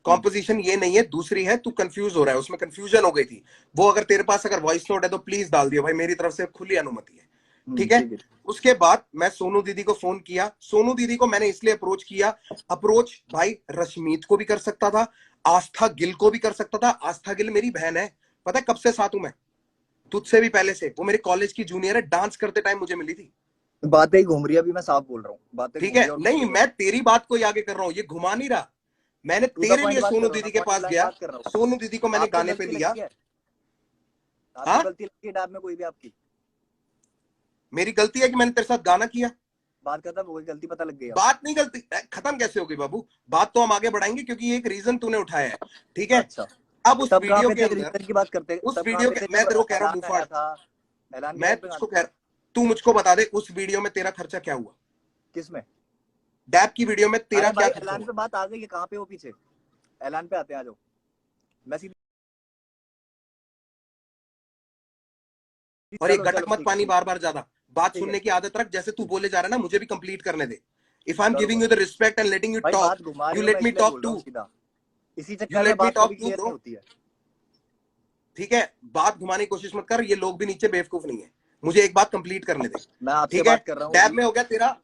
कॉम्पोजिशन ये नहीं है दूसरी है, तू कंफ्यूज हो रहा है, उसमें कंफ्यूजन हो गई थी। वो अगर तेरे पास अगर वॉइस नोट है तो प्लीज डाल दियो भाई, मेरी तरफ से खुली अनुमति है, ठीक है? ठीक है। उसके बाद मैं सोनू दीदी को फोन किया। सोनू दीदी को मैंने इसलिए अप्रोच किया, अप्रोच भाई रश्मीत को भी कर सकता था, आस्था गिल को भी कर सकता था। आस्था गिल मेरी बहन है, पता है कब से साथ हूं मैं, तुझसे भी पहले से। वो मेरे कॉलेज की जूनियर है, डांस करते टाइम मुझे मिली थी। बातें ही घूम रही है, अभी मैं साफ बोल रहा हूँ, बातें ठीक घूम है, रही है और कुछ नहीं नहीं हो मैं रहा। तेरी बात को ही आगे कर रहा हूं, ये घुमा नहीं रहा। मैंने टू द तेरे पॉइंट लिए बात कर सोनू रहा हूँ ना, दीदी के पॉइंट पास ब्लैंक गया, बात कर रहा हूँ। सोनू दीदी को मैंने आपको गाने पे गलती लिया। लगती है? आपको हाँ, गलती लगती है डैब में कोई भी आपकी? मेरी गलती है कि मैंने तेरे साथ गाना किया। बात करता है, वो गलती पता लग गई आपको? बात नहीं, गलती खत्म कैसे हो गई बाबू? बात तो हम आगे बढ़ाएंगे क्योंकि ये एक रीजन तूने उठाया है, ठीक है? अच्छा, अब उस तब कहाँ वीडियो पे के थे अंदर, रीजन की बात करते? उस तब कहाँ वीडियो पे के, थे मैं जब तेरे को कह रहा हूँ ऐलान मुंह फाड़, आया था? ऐलान के मैं टाइम पे कहाँ तुझको थे? कह रहा, तू मुझको बता दे उस वीडियो में तेरा खर्चा क्या हुआ? किस में? डैब की वीडियो में तेरा अरे क्या भाई खर्चा ऐलान हुआ? पे बात आ गई है, कहाँ पे हो पीछे? ऐलान पे आते हैं, आ जाओ। मैं सीधी, और ये चलो गटक चलो मत ठीक है पानी ठीक बार बार ज्यादा, बात है ठीक है सुनने की आदत रख। जैसे तू ठीक बोले जा रहा है ना, मुझे भी कंप्लीट करने दे। इफ आई एम करो गिविंग करो। You the respect and letting you भाई टॉक, बात घुमा रही यू हो, मैं लेट मी इसलिए टॉक बोल रहा हूँ टू, सीधा। इसी यू चक्कर में लेट मी बात कभी टॉक टू क्लियर नहीं ब्रो। होती है। ठीक है, बात घुमाने की कोशिश मत कर, ये लोग भी नीचे बेवकूफ नहीं है। मुझे एक बात कंप्लीट करने दे, मैं आपसे ठीक है? बात कर रहा हूँ डैब अभी। में हो गया तेरा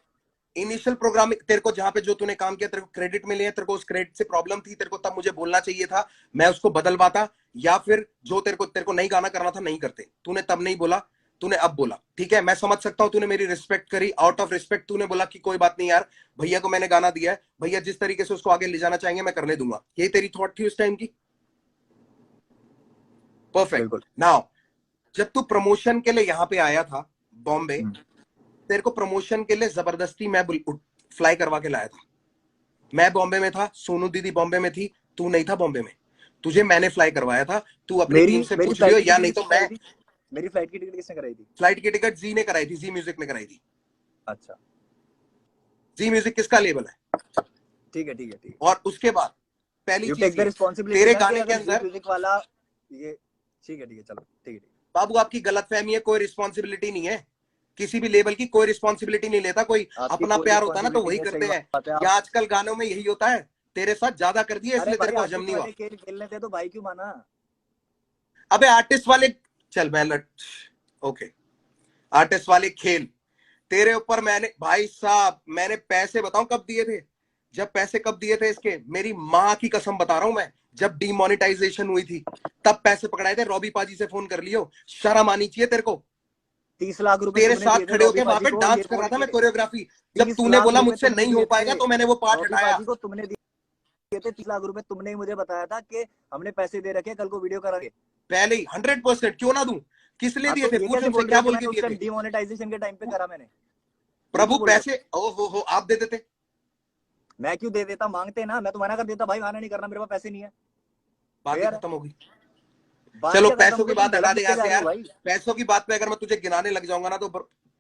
इनिशियल प्रोग्रामिंग, तेरे को जहां पे जो तूने काम किया तेरे को क्रेडिट मिले हैं, तेरे को उस क्रेडिट से प्रॉब्लम थी, तेरे को तब मुझे बोलना चाहिए था, मैं उसको बदलवाता। या फिर जो तेरे को नहीं गाना करना था नहीं करते, तूने तब नहीं बोला, तूने अब बोला, ठीक है? मैं समझ सकता हूं, तूने मेरी रिस्पेक्ट करी, आउट ऑफ रिस्पेक्ट तूने बोला कि कोई बात नहीं यार, भैया को मैंने गाना दिया है, भैया जिस तरीके से उसको आगे ले जाना चाहेंगे मैं करने दूंगा। यही तेरी थॉट थी उस टाइम की? परफेक्ट। बिल्कुल। नाउ जब तू प्रमोशन के लिए यहाँ पे आया था बॉम्बे, तेरे को प्रमोशन के लिए जबरदस्ती मैं फ्लाई करवा के लाया था। मैं बॉम्बे में था, सोनू दीदी बॉम्बे में थी, तू नहीं था बॉम्बे में, तुझे मैंने फ्लाई करवाया था। तू अपनी मेरी टीम से मेरी पूछ लियो, फ्लाइट की या टिकट नहीं तो किसने मैं। कराई थी? मेरी फ्लाइट की टिकट किसने कराई थी? फ्लाइट की टिकट जी ने कराई थी, जी म्यूजिक ने कराई थी। अच्छा जी म्यूजिक किसका लेबल है? ठीक है ठीक है ठीक है। और उसके बाद पहली यू टेक चीज द ये, रिस्पॉन्सिबिलिटी तेरे ना कि गाने के अगर जी अंदर, म्यूजिक वाला ये। ठीक है चलो ठीक है ठीक बाबू आपकी गलत फहमी है, कोई रिस्पॉन्सिबिलिटी नहीं है, किसी भी लेवल की कोई रिस्पॉन्सिबिलिटी नहीं लेता कोई। है। आपकी अपना पूरी प्यार होता है ना तो रिस्पॉन्सिबिलिटी वही है, करते सही हैं। बात है। या आप, आजकल गानों में यही होता है, तेरे साथ ज्यादा कर दिया अरे इसलिए तेरे भाई को हजम आर्टिस्ट नहीं हुआ। वाले खेल खेलने थे तो भाई क्यों माना? अबे आर्टिस्ट वाले, चल मैं लट, ओके, आर्टिस्ट वाले खेल तेरे ऊपर मैंने, भाई साहब मैंने पैसे बताऊं कब दिए थे? जब पैसे कब दिए थे इसके, मेरी माँ की कसम बता रहा हूं मैं, जब डिमोनेटाइजेशन हुई थी तब पैसे पकड़ाए थे। रॉबी पाजी से फोन कर लियो, शर्म आनी चाहिए तेरे को। 30 लाख रुपए तेरे तुमने साथ दिए थे खड़े रॉबी होके वहां पाजी पे को, ये डांस कर रहा बोल था के। मैं कोरियोग्राफी। जब तीस तूने लाख बोला रुपए मुझसे तुमने नहीं दिए हो थे पाएगा तो मैंने वो पार्ट रॉबी हटाया। पाजी को, तुमने दिए थे 30 लाख रुपए। तुमने ही मुझे बताया था कि हमने पैसे दे रखे, कल को वीडियो करांगे। पहले ही 100%, क्यों ना दूं? किस लिए हाँ दिए तो थे ये पूछ कैसे उनसे, बोल रहे क्या हो कि बोल के मैंने उस दिए टाइम थे? डिमोनेटाइजेशन के टाइम पे करा मैंने? ये प्रभु क्यों बोल रहे हो? पैसे ओ हो आप दे देते। मैं क्यों दे देता? मांगते ना, मैं तो मना कर देता भाई गाना नहीं करना, मेरे पास पैसे नहीं है। बात ही फेयर है। खत्म हो गई। बात चलो क्या खत्म पैसों हो की गई? तुम बात हटा गलत दे लेके यहाँ जा से रहे हो यार। भाई। पैसों की बात पे अगर मैं तुझे गिनाने लग जाऊंगा ना तो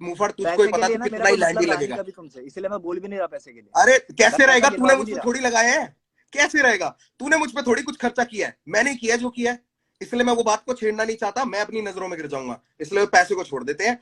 मुंहफड़ तुझको ही पैसे के पता, तू लिए ना मेरा कितना ही कोई लैंडी मतलब रहा नहीं लगेगा। कभी तुमसे, इसलिए मैं बोल भी नहीं रहा पैसे के लिए। अरे मैं कैसे पैसा रहेगा, तूने गिनवा भी मुझ नहीं पे रहा। थोड़ी लगाया है। कैसे रहेगा? तूने मुझ पे थोड़ी कुछ खर्चा किया है, मैंने किया है जो किया है। इसलिए मैं वो बात को छेड़ना नहीं चाहता, मैं अपनी नजरों में गिर जाऊंगा, इसलिए पैसे को छोड़ देते हैं।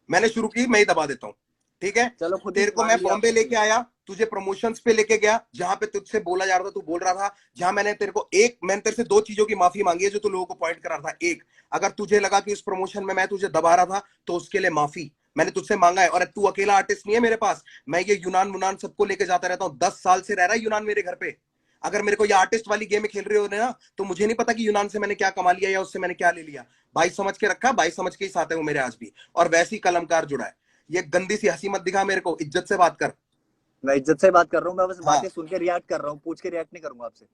मैंने शुरू की, मैं ही दबा देता हूँ, ठीक है? चलो खुद ही तेरे को मान मैं लिया बॉम्बे आपने, ठीक लेके है। आया, तुझे प्रमोशंस पे लेके गया, जहां पे तुझसे बोला जा रहा था तू बोल रहा था, जहां मैंने तेरे से दो चीजों की माफी मांगी है जो तू लोगों को पॉइंट करा था। एक, अगर तुझे लगा कि इस प्रमोशन में मैं तुझे दबा रहा था तो उसके लिए माफी मैंने तुझसे मांगा है। और तू अकेला आर्टिस्ट नहीं है मेरे पास, मैं ये यूनान मुनान सबको लेके जाता रहता हूँ, 10 साल से रह रहा है यूनान मेरे घर पे। अगर मेरे को ये आर्टिस्ट वाली गेम खेल रहे हो ना तो मुझे नहीं पता कि यूनान से मैंने क्या कमा लिया या उससे मैंने क्या ले लिया। भाई समझ के रखा, भाई समझ के ही साथ है वो मेरे आज भी, और वैसी कलमकार जुड़ा है। ये गंदी सी हंसी मत दिखा मेरे को, इज्जत से बात कर। मैं इज्जत से बात कर रहा हूँ, मैं बस हाँ बातें सुन के रिएक्ट कर रहा हूँ, पूछ के रिएक्ट नहीं करूंगा आपसे।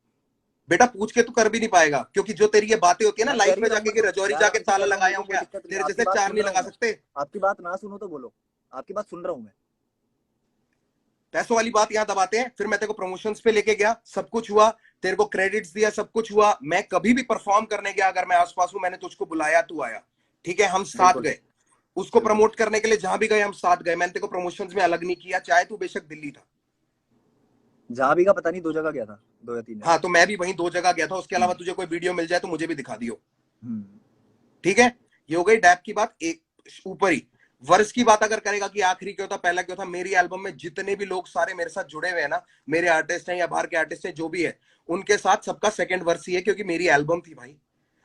बेटा, पूछ के तू कर भी नहीं पाएगा, क्योंकि जो तेरी ये बातें होती है ना मैं कर लाइफ ही में रहा हूँ, जाके मैं कि तो रजौरी मैं जाके आराम से ताला कर रहा हूँ, मेरे लगाया को हूं कोई क्या, दिक्कत नहीं है। तेरे आपकी जैसे बात चार सुन नहीं रहा हूँ लगा मैं। सकते। आपकी बात ना सुनो तो बोलो। आपकी बात सुन रहा हूँ मैं। पैसों वाली बात यहाँ दबाते हैं। फिर मैं तेरे को प्रमोशंस पे लेके गया, सब कुछ हुआ, तेरे को क्रेडिट्स दिया, सब कुछ हुआ। मैं कभी भी परफॉर्म करने गया, अगर मैं आसपास हूं, मैंने तुझको बुलाया, तू आया, ठीक है, हम साथ बिल्कुल गए। उसको बिल्कुल। प्रमोट करने के लिए जहां भी गए हम साथ गए। मैंने तेरे को प्रमोशंस में अलग नहीं किया, चाहे तू बेशक दिल्ली था। जहां भी का पता नहीं, 2 जगह गया था, 2 या 3 जगह। हाँ, तो मैं भी वहीं 2 जगह गया था। उसके अलावा हम्म, तुझे कोई वीडियो मिल जाए तो मुझे भी दिखा दियो, हम्म। ठीक है। ये हो गई डैप की बात। एक ऊपर ही वर्ष की बात अगर करेगा कि आखिरी क्यों था, पहला क्यों था, मेरी एल्बम में जितने भी लोग सारे मेरे साथ जुड़े हुए हैं ना, मेरे आर्टिस्ट हैं या बाहर के आर्टिस्ट हैं, जो भी है, उनके साथ सबका सेकंड वर्ष ही है, क्योंकि मेरी एल्बम थी भाई।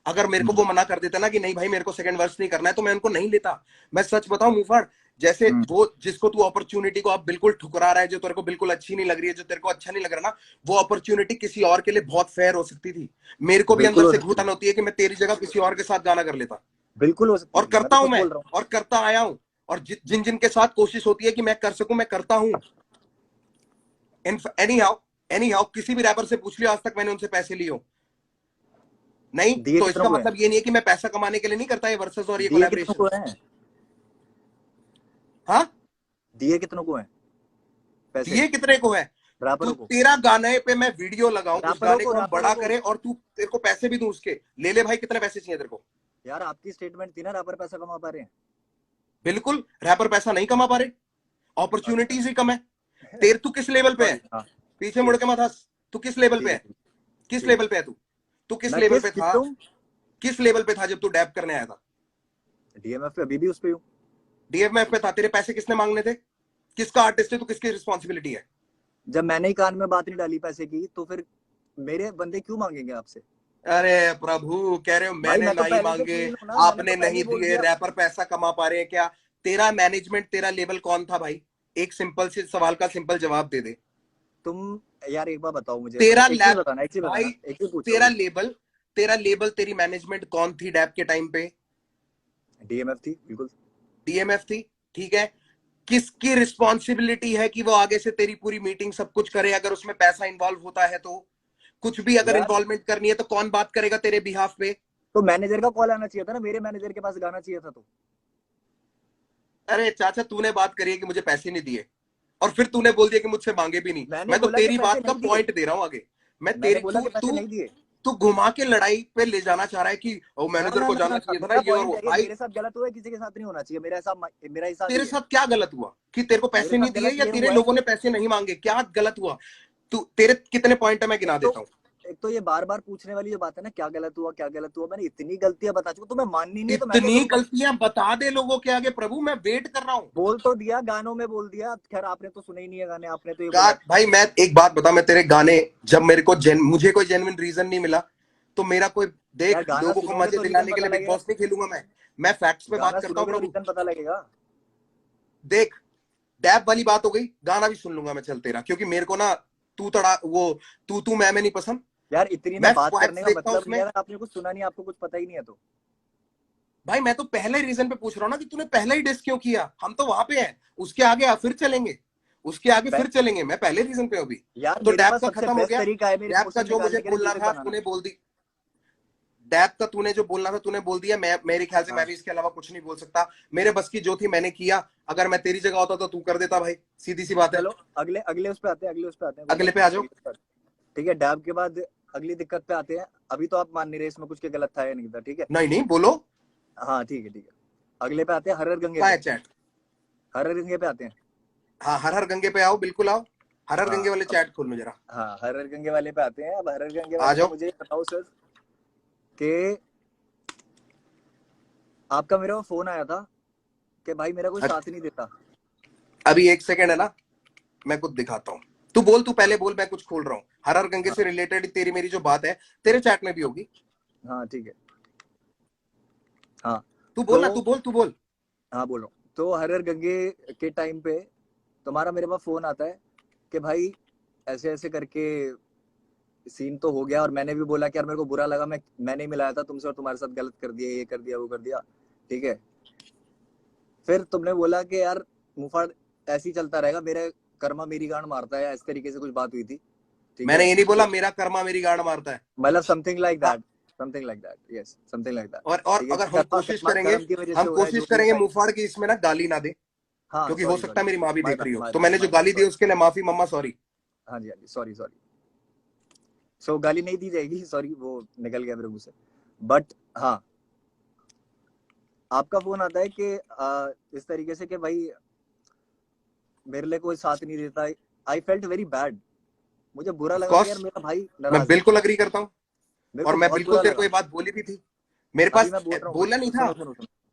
अगर मेरे को वो मना कर देता ना कि नहीं भाई मेरे को सेकंड वर्ष नहीं करना है, तो मैं उनको नहीं लेता। मैं सच बताऊं मुफाड़, जैसे हम्म। वो जिसको तू अपॉर्चुनिटी को आप बिल्कुल ठुकरा रहा है, जो तेरे को बिल्कुल अच्छी नहीं लग रही है, जो तेरे को अच्छा नहीं लग रहा ना, वो अपॉर्चुनिटी किसी और के लिए बहुत फेयर हो सकती थी। मेरे को भी बिल्कुल अंदर हो से सकती घुटन है, होती है कि मैं तेरी जगह किसी और के साथ गाना कर लेता, बिल्कुल हो सकती और थी, मैं करता तो हूं खुद मैं, बोल रहा हूँ। और करता आया हूं। और जिन जिन के साथ कोशिश होती है कि मैं कर सकूं, मैं करता हूं। एनी हाउ, एनी हाउ, किसी भी रैपर से पूछ लियो आज तक मैंने उनसे पैसे लिए हो? नहीं। दिए तो कितनों इसका को है? मतलब ये नहीं है कि मैं पैसा कमाने के लिए नहीं करता ये वर्सेस और ये दिए कितनों कोलैबोरेशन। को है? हाँ, दिए कितनों को है पैसे? दिए कितने को है? तू रैपरों को? तेरा गाने पे मैं वीडियो लगाऊं, उस रैपरों गाने को, को हम रैपरों बड़ा को। करें, और तू तेरे को पैसे भी दूं उसके, ले ले भाई, कितने पैसे चाहिए तेरे को? यार आपकी स्टेटमेंट थी ना, रैपर पैसा कमा पा रहे हैं। बिल्कुल, रैपर पैसा नहीं कमा पा रहे, अच्छा, अपॉर्चुनिटीज ही कम है। तेरे तू किस लेवल पे है? सॉरी, हाँ। पीछे मुड़ ठीक के मत हंस। तू किस लेवल पे ठीक है, है? ठीक किस ठीक है। लेवल पे है तू? तू किस मैं लेवल किस पे किस था? पे हूँ? किस लेवल पे था जब तू डैप करने आया था? डीएमएफ पे अभी भी उस पे हूँ। डीएमएफ पे था। तेरे पैसे किसने मांगने थे? किसका आर्टिस्ट है तू? किसकी रिस्पॉन्सिबिलिटी है? जब मैंने ही कान में बात नहीं डाली पैसे की, तो फिर मेरे बंदे क्यों मांगेंगे आपसे? अरे प्रभु, कह रहे हो भाई मैंने मैं तो नहीं पहले से मांगे, क्लीन हूँ ना, मैंने तो आपने पहले नहीं ही बोल दिए, दिया। रैपर पैसा कमा पा रहे हैं क्या? तेरा मैनेजमेंट, तेरा लेबल कौन था भाई? एक सिंपल से सवाल का सिंपल जवाब दे दे। तुम यार एक बार बताओ मुझे, बस तेरा एक चीज लैब बताना, एक चीज भाई, बताना, एक चीज पूछ रहा तेरा हूँ। लेबल, तेरा लेबल, तेरी मैनेजमेंट कौन थी डैप के टाइम पे? डीएमएफ थी, बिल्कुल। डीएमएफ थी, ठीक है। किसकी रिस्पॉन्सिबिलिटी है कि वो आगे से तेरी पूरी मीटिंग सब कुछ करे? अगर उसमें पैसा इंवॉल्व होता है तो, कुछ भी अगर यार इन्वॉल्वमेंट करनी है तो कौन बात करेगा तेरे बिहाफ पे? तो मैनेजर का कॉल आना चाहिए था ना, मेरे मैनेजर के पास गाना चाहिए था तो। अरे चाचा, तूने बात करी है कि मुझे पैसे नहीं दिए, और फिर तूने बोल दिया कि मुझसे मांगे भी नहीं। मैंने मैं तो बोला कि तेरी पैसे बात का नहीं दिए। पॉइंट दे रहा हूं आगे। मैं मैंने तेरी बोला तू कि पैसे तू नहीं दिए। तू घुमा के लड़ाई पे ले जाना चाह रहा है कि ओ ना मैनेजर ना को ना जाना ना ना, चाहिए था ना, मेरा ये और पॉइंट वो। है कि भाई मेरे साथ गलत हुआ है, किसी के साथ नहीं होना चाहिए, मेरा हिसाब तेरे ही है। साथ क्या गलत हुआ कि तेरे को मेरे पैसे नहीं साथ दिए, गलत या ये तेरे हुआ है लोगों ने कि पैसे नहीं मांगे? क्या गलत हुआ? तू, तेरे कितने पॉइंट है मैं एक गिना तो देता हूँ। एक तो ये बार बार पूछने वाली जो बात है ना, क्या गलत हुआ क्या गलत हुआ, मैंने इतनी गलतियां बता चुका, तुम्हें माननी नहीं है तो मैं क्या इतनी करूं फिर? गलतियां बता दे लोगों के आगे प्रभु, मैं वेट कर रहा हूँ। बोल तो दिया, गानों में बोल दिया, खैर आपने तो सुने ही नहीं है गाने, आपने तो ये बोला यार भाई, मैं एक बात बता, मैं तेरे गाने, जब मेरे को मुझे कोई जेन्युइन रीजन नहीं मिला, तो मेरा कोई, यार देख, गाना लोगों को सुनोगे मजे तो रीजन दिलाने के पता लिए बिग लगेगा। बॉस नहीं खेलूंगा मैं फैक्ट्स पे बात गाना करता हूँ सुनोगे तो प्रभु। रीजन पता लगेगा। देख, डैप वाली बात हो गई, गाना भी सुन लूंगा मैं, चल तेरा, क्योंकि मेरे को ना तू तड़ा वो तू मैं नहीं पसंद। यार इतनी ना मैं बात करने फैक्ट्स का देखता हूँ मतलब नहीं उसमें। है, अगर आपने कुछ सुना नहीं, आपको कुछ पता ही नहीं है तो। भाई मैं तो पहले रीजन पे पूछ रहा हूँ ना कि तूने पहले ही डिस क्यों किया? हम तो वहां पे हैं, उसके आगे फिर चलेंगे, उसके आगे फिर चलेंगे। मैं पहले रीजन पे हूँ अभी। यार तो मेरे डैप पास का सबसे खत्म हो बेस्ट गया। तरीका है मेरे डैप का इमोशन जो मुझे निकालने के लिए, बोलना म्यूजिक था बनाना। तूने बोल दी। डैप का तूने जो बोलना था तूने बोल दिया। मैं, मेरे ख्याल से मैं हाँ भी इसके अलावा कुछ नहीं बोल सकता। मेरे बस की जो थी मैंने किया। अगर मैं तेरी जगह होता तो तू कर देता भाई, सीधी सी बात है। चलो अगले अगले उस पे आते हैं, अगले उस पे आते हैं, कोई अगले बात पे नहीं, आ जाओ। अगले उस पे आते हैं। ठीक है, डैब के बाद अगली दिक्कत पे आते हैं। अभी तो आप मान नहीं रहे इसमें कुछ के गलत था या नहीं था, ठीक है। नहीं नहीं, बोलो। हाँ ठीक है, ठीक है। अगले पे आते हैं, हर हर गंगे कहाँ पे। है चैट? हर हर गंगे पे आते हैं। हाँ, हर हर गंगे पे आओ, बिल्कुल आओ। हर हर हाँ गंगे वाले अब, चैट खोल लो जरा। हाँ हर हर गंगे वाले पे आते हैं। अब हर हर गंगे आ वाले में जाओ। मुझे ये बताओ सर कि आपका मेरे को फोन आया था कि भाई मेरा कोई साथ नहीं देता। अभी एक सेकंड है ना, मैं कुछ दिखाता हूँ। तू बोल, तू पहले बोल, मैं कुछ खोल रहा हूँ। हर हर गंगे हाँ से रिलेटेड तेरी मेरी जो बात है, तेरे चैट में भी होगी। हाँ ठीक है। हाँ तू बोल ना, तो, तू बोल, तू बोल। हाँ बोलो। तो हर हर गंगे के टाइम पे तुम्हारा मेरे पास फोन आता है कि भाई ऐसे ऐसे करके सीन तो हो गया, और मैंने भी बोला कि यार मेरे को बुरा लगा, मैं नहीं मिलाया था तुमसे और तुम्हारे साथ गलत कर दिया, ये कर दिया वो कर दिया, ठीक है। फिर तुमने बोला कि यार मुफाड़ ऐसे ही चलता रहेगा, मेरे कर्मा मेरी गांड मारता है, इस तरीके से कुछ बात हुई थी, ठीक मैंने है। ये नहीं बोला तो मेरा कर्मा मेरी गांड मारता है। मतलब समथिंग लाइक हाँ, that, something like that, yes something like that, और ठीक है, अगर कि हम कर्मा कोशिश कर्मा करेंगे, कर्म की वजह हम से हो रहा है जो कोशिश भी है करेंगे सारी चीजें। मुफाड़ की इसमें ना गाली ना दे। हाँ क्योंकि हो सॉरी सकता सॉरी, है मेरी माँ भी माय देख बैड रही हो, माय तो बैड मैंने जो माय बैड, गाली दी सॉरी। उसके लिए माफी मम्मा, सॉरी। हाँ जी हाँ जी, सॉरी सॉरी। सो गाली नहीं दी जाएगी, सॉरी, वो निकल गया मेरे मुंह से। बट हाँ, आपका फोन आता है कि इस तरीके से कि भाई मेरे लिए कोई साथ नहीं देता। I felt very bad. मुझे बुरा ऑफ लगा कि यार कोर्स, मेरा भाई मैं नाराज है। बिल्कुल अग्री करता हूँ, मेरे और को मैं बहुत बिल्कुल बुरा तेरे को लगा। ये बात बोली भी थी। मेरे अभी पास मैं बोल रहा बोला नहीं हूँ, सुनो था, सुनो सुनो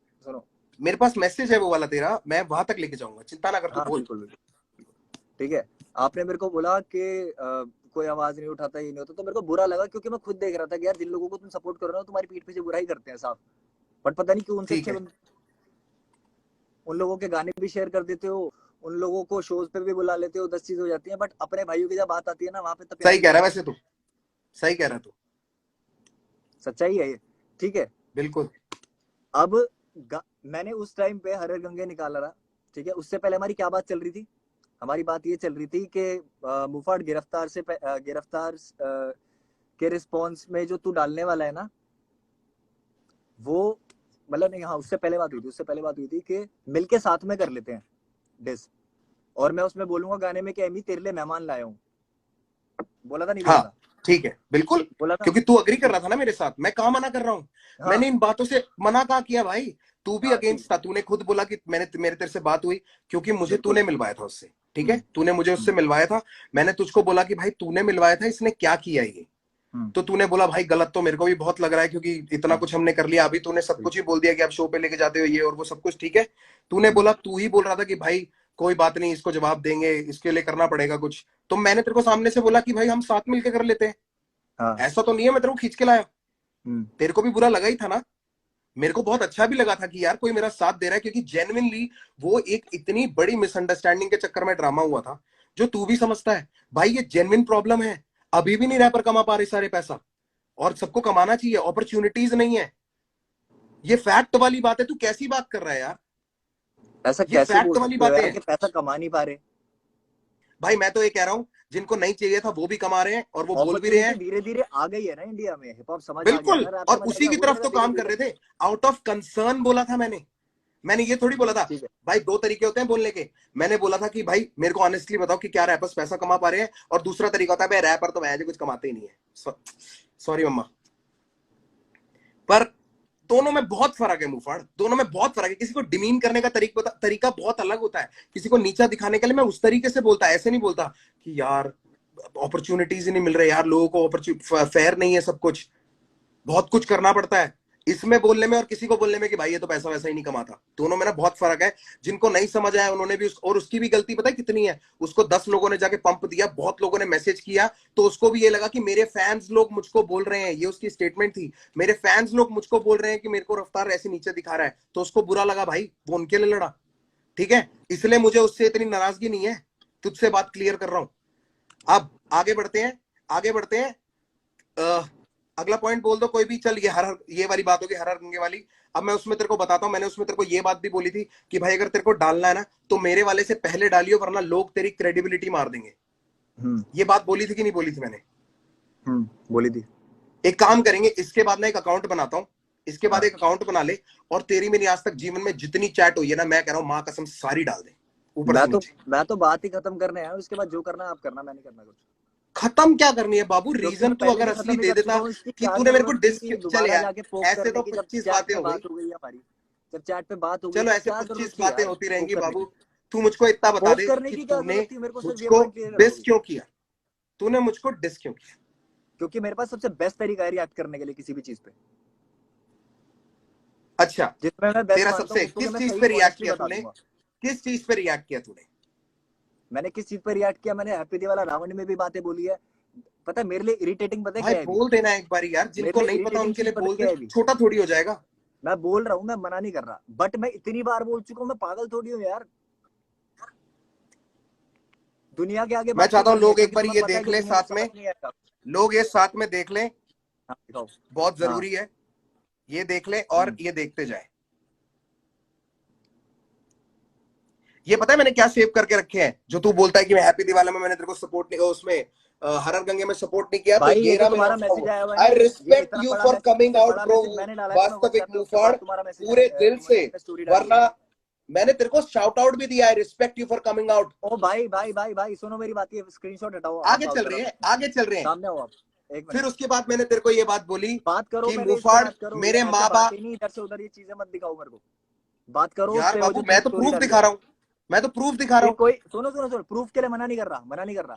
सुनो। मेरे पास मैसेज है वो वाला तेरा, मैं वहां तक लेके जाऊंगा, चिंता ना कर, तू हाँ बोल। बिल्कुल बिल्कुल। ठीक है, आपने मेरे को बोला कि कोई आवाज नहीं उठाता, ये नहीं होता, तो मेरे को बुरा लगा, क्योंकि मैं खुद देख रहा था कि यार जिन लोगों को तुम सपोर्ट कर रहे हो तुम्हारी पीठ पीछे बुराई करते हैं साफ। बट पता नहीं क्यों उनसे ठीक अच्छे है, उन लोगों के गाने भी शेयर कर देते हो, उन लोगों को शोज पे भी बुला लेते हो, 10 चीज हो जाती है, बट अपने भाइयों की जब बात आती है ना, वहां पे तो प्यार सही ही कह रहा प्यार है है। वैसे तू, सही कह रहा है तू, सच्चाई है ये। ठीक है। बिल्कुल। अब मैंने उस टाइम पे हर हर गंगे निकाला रहा। ठीक है, उससे पहले हमारी क्या बात चल रही थी? हमारी बात ये चल रही थी कि मुफाड़ गिरफ्तार से गिरफ्तार के रिस्पॉन्स में जो तू डालने वाला है ना, वो मतलब नहीं, हाँ उससे पहले बात हुई थी, उससे पहले बात हुई थी कि मिलके साथ में कर लेते हैं डिस। और मैं उसमें बोलूंगा गाने में कि एमी तेरे लिए मेहमान लाया हूँ। बोला था नहीं बोला हाँ था? ठीक है, बिल्कुल। बोला था। क्योंकि तू अग्री कर ठीक रहा था ना मेरे साथ, मैं कहाँ मना कर रहा हूँ। है। हाँ मैंने इन बातों से मना कहाँ किया भाई? तू भी हाँ ठीक अगेंस्ट था, है, तूने खुद बोला कि मैंने मेरे तेरे से बात हुई क्योंकि मुझे बिल्कुल। तूने मिलवाया था उससे। ठीक है, तूने मुझे उससे हम्म, मिलवाया था। मैंने तुझको बोला कि भाई तूने मिलवाया था, इसने क्या किया ये? हम्म, तो तूने बोला भाई गलत तो मेरे को भी बहुत लग रहा है, क्योंकि इतना हम्म, कुछ हमने कर लिया, अभी तूने सब कुछ ही बिल्कुल। बोल दिया कि आप शो पे लेके जाते हो ये और वो सब कुछ। ठीक है, तूने हम्म, बोला, तू ही बोल रहा था कि भाई कोई बात नहीं, इसको जवाब देंगे, इसके लिए करना पड़ेगा कुछ। तो मैंने तेरे को सामने से बोला कि भाई हम साथ मिलकर कर लेते हैं। हाँ। ऐसा तो नहीं है मैं तेरे को खींच के लाया। हम्म, तेरे को भी बुरा लगा ही था ना? मेरे को बहुत अच्छा भी लगा था कि यार कोई मेरा साथ दे रहा है, क्योंकि जेन्युइनली वो एक इतनी बड़ी मिसअंडरस्टैंडिंग के चक्कर में ड्रामा हुआ था, जो तू भी समझता है भाई, ये जेन्युइन प्रॉब्लम है। अभी भी नहीं रैपर कमा पा रहे सारे पैसा, और सबको कमाना चाहिए, अपॉर्चुनिटीज नहीं है। ये फैक्ट वाली बात है, तू कैसी बात कर रहा है यार? ऐसा ये कैसे फैक्ट बोल वाली सकते हो बातें यार हैं कि पैसा कमा नहीं पा रहे? भाई। मैं तो ये कह रहा हूं, जिनको नहीं चाहिए था वो भी कमा रहे हैं, और वो बोल भी रहे अपॉर्चुनिटी हैं। धीरे धीरे आ गई है ना इंडिया में, हिप हॉप समझ आ गया बिल्कुल, ना, और रैपर बन उसी गया, की हो तरफ जाएगा तो धीरे काम कर धीरे। रहे थे। आउट ऑफ कंसर्न बोला था मैंने। मैंने ये थोड़ी बोला था ठीक है। भाई, दो तरीके होते हैं बोलने के। मैंने बोला था कि भाई मेरे को ऑनेस्टली बताओ कि क्या रैपर्स पैसा कमा पा रहे हैं, और दूसरा तरीका होता है भाई रैपर तो मैं कुछ कमाते ही नहीं है। सॉरी मम्मा, पर दोनों में बहुत फर्क है मुफाड़, दोनों में बहुत फर्क है। किसी को डिमीन करने का तरीका बहुत अलग होता है। किसी को नीचा दिखाने के लिए मैं उस तरीके से बोलता, ऐसे नहीं बोलता कि यार अपॉर्चुनिटीज ही नहीं मिल रहे यार, लोगों को फेयर नहीं है सब कुछ, बहुत कुछ करना पड़ता है इसमें बोलने में, और किसी को बोलने में कि भाई ये तो पैसा वैसा ही नहीं कमाता। दोनों में ना बहुत फर्क है। जिनको नहीं समझ आया उन्होंने भी और उसकी भी गलती पता है कितनी है? उसको 10 लोगों ने जाके पंप दिया, बहुत लोगों ने मैसेज किया, तो उसको भी ये लगा कि मेरे फैंस लोग मुझको बोल रहे हैं, ये उसकी स्टेटमेंट थी, मेरे फैंस लोग मुझको बोल रहे हैं कि मेरे को रफ्तार ऐसे नीचे दिखा रहा है, तो उसको बुरा लगा भाई, वो उनके लिए लड़ा। ठीक है, इसलिए मुझे उससे इतनी नाराजगी नहीं है, तुझसे बात क्लियर कर रहा हूं। अब आगे बढ़ते हैं, आगे बढ़ते हैं। अगला पॉइंट बोल दो कोई भी, चल ये वाली बात होगी, हर हर गंगे वाली। अब मैं उसमें तेरे को बताता हूं, मैंने उसमें तेरे को ये बात भी बोली थी कि भाई अगर तेरे को डालना है ना, तो मेरे वाले से पहले डालियो, वरना लोग तेरी क्रेडिबिलिटी मार देंगे। ये बात बोली थी कि नहीं बोली थी मैंने? बोली थी। एक काम करेंगे, इसके बाद ना एक अकाउंट बनाता हूं, इसके बाद हाँ, एक अकाउंट बना ले, और तेरी मेरी आज तक जीवन में जितनी चैट हुई है ना, मैं कह रहा हूं मां कसम सारी डाल दे, ऊपर मैं से तो नीचे। मैं तो बात ही खत्म करने आया हूँ, उसके बाद जो करना है आप करना, मैं नहीं करना कुछ। खत्म क्या करनी है बाबू? क्योंकि रीजन मैं तू पहले अगर भी असली खत्म ही दे कर चुका देता हूँ, इसकी कि क्या तूने मेरे को जरूरत थी चल दोबारा यार, जाके पोक ऐसे करने तो की, जब 25 चैट बातें पे हो गई। बात हो गई हमारी। जब चैट पे बात हो गई चलो तो ऐसे क्या जरूरत 25 थी बातें यार होती पोक रहेंगी करने बाबू। की? तू मुझको इतना बता पोक दे करने कि की क्या तूने जरूरत थी? मेरे को सिर्फ ये मुझको पॉइंट क्लियर कर दो डिस अभी। क्यों किया? तूने मुझको डिस क्यों किया? क्योंकि मेरे पास सबसे बेस्ट तरीका है रिएक्ट करने के लिए किसी भी चीज पे, अच्छा, जिसमें मैं बेस्ट तेरा मानता हूँ सबसे उसको कि किस मैं चीज सही पे रिएक्ट ऑनेस्टली किया बता तूने? दूंगा। किस चीज पे रिएक्ट किया तूने? मैंने किस चीज पे रिएक्ट किया? मैंने हैप्पी दिवाला रावण में भी बातें बोली है। पता है मेरे लिए इरिटेटिंग पता है भाई क्या है अभी? बोल देना एक बार यार, मेरे जिनको लिए नहीं पता इरिटेटिंग उनके चीज लिए पता है बोल क्या दे, है अभी? छोटा थोड़ी हो जाएगा। मैं बोल रहा हूँ, मैं मना नहीं कर रहा, बट मैं इतनी बार बोल चुका हूँ, मैं पागल थोड़ी हूँ यार। दुनिया के आगे मैं बात क्यों चाहता हूँ करनी है? लोग एक क्योंकि बार तुम्हें ये पता है देख कि ले दुनिया को साथ समझ में, नहीं आएगा। लोग ये साथ में देख लें, हाँ दिखाओ। बहुत हाँ जरूरी है, ये देख ले और ये देखते जाए। ये पता है मैंने क्या सेव करके रखे हैं, जो तू बोलता है कि मैं हैप्पी दिवाली में मैंने तेरे को सपोर्ट नहीं, उसमें हर हर गंगे में सपोर्ट नहीं किया, तो भाई ये ये जो रहा मेरा तुम्हारा मैसेज आया हुआ है ना, आई ये रिस्पेक्ट इतना यू बड़ा फॉर मैसेज, कमिंग इससे आउट बड़ा ब्रो। मैसेज मैंने डाला था, मैं वास्तविक व्हाट्सएप पे, उसके मुफाड़, बाद तुम्हारा मैसेज पूरे दिल से, मैंने स्टोरी डाली है। वरना मैंने तेरे को शाउट आउट भी दिया है, respect you for coming out. ओ भाई भाई भाई भाई सुनो मेरी बात, ये स्क्रीनशॉट हटाओ, आगे चल रहे हैं, आगे चल रहे हैं। सामने आओ आप, एक फिर मिनट उसके बाद मैंने तेरे को ये बात बोली बात करो, कि पहले इस पे मुफाड़ बात करो, मेरे ये ऐसे माँ बात बाप। ही नहीं, इधर से उधर ये चीजें मत दिखाओ मेरे को, बात करो उस यार पे, वो बाबू जो मैं तुमने तो स्टोरी प्रूफ डाली दिखा है। रहा हूँ, मैं तो प्रूफ दिखा रहा ये हूँ। कोई सुनो सुनो सुनो, प्रूफ के लिए मना नहीं कर रहा, मना नहीं कर रहा।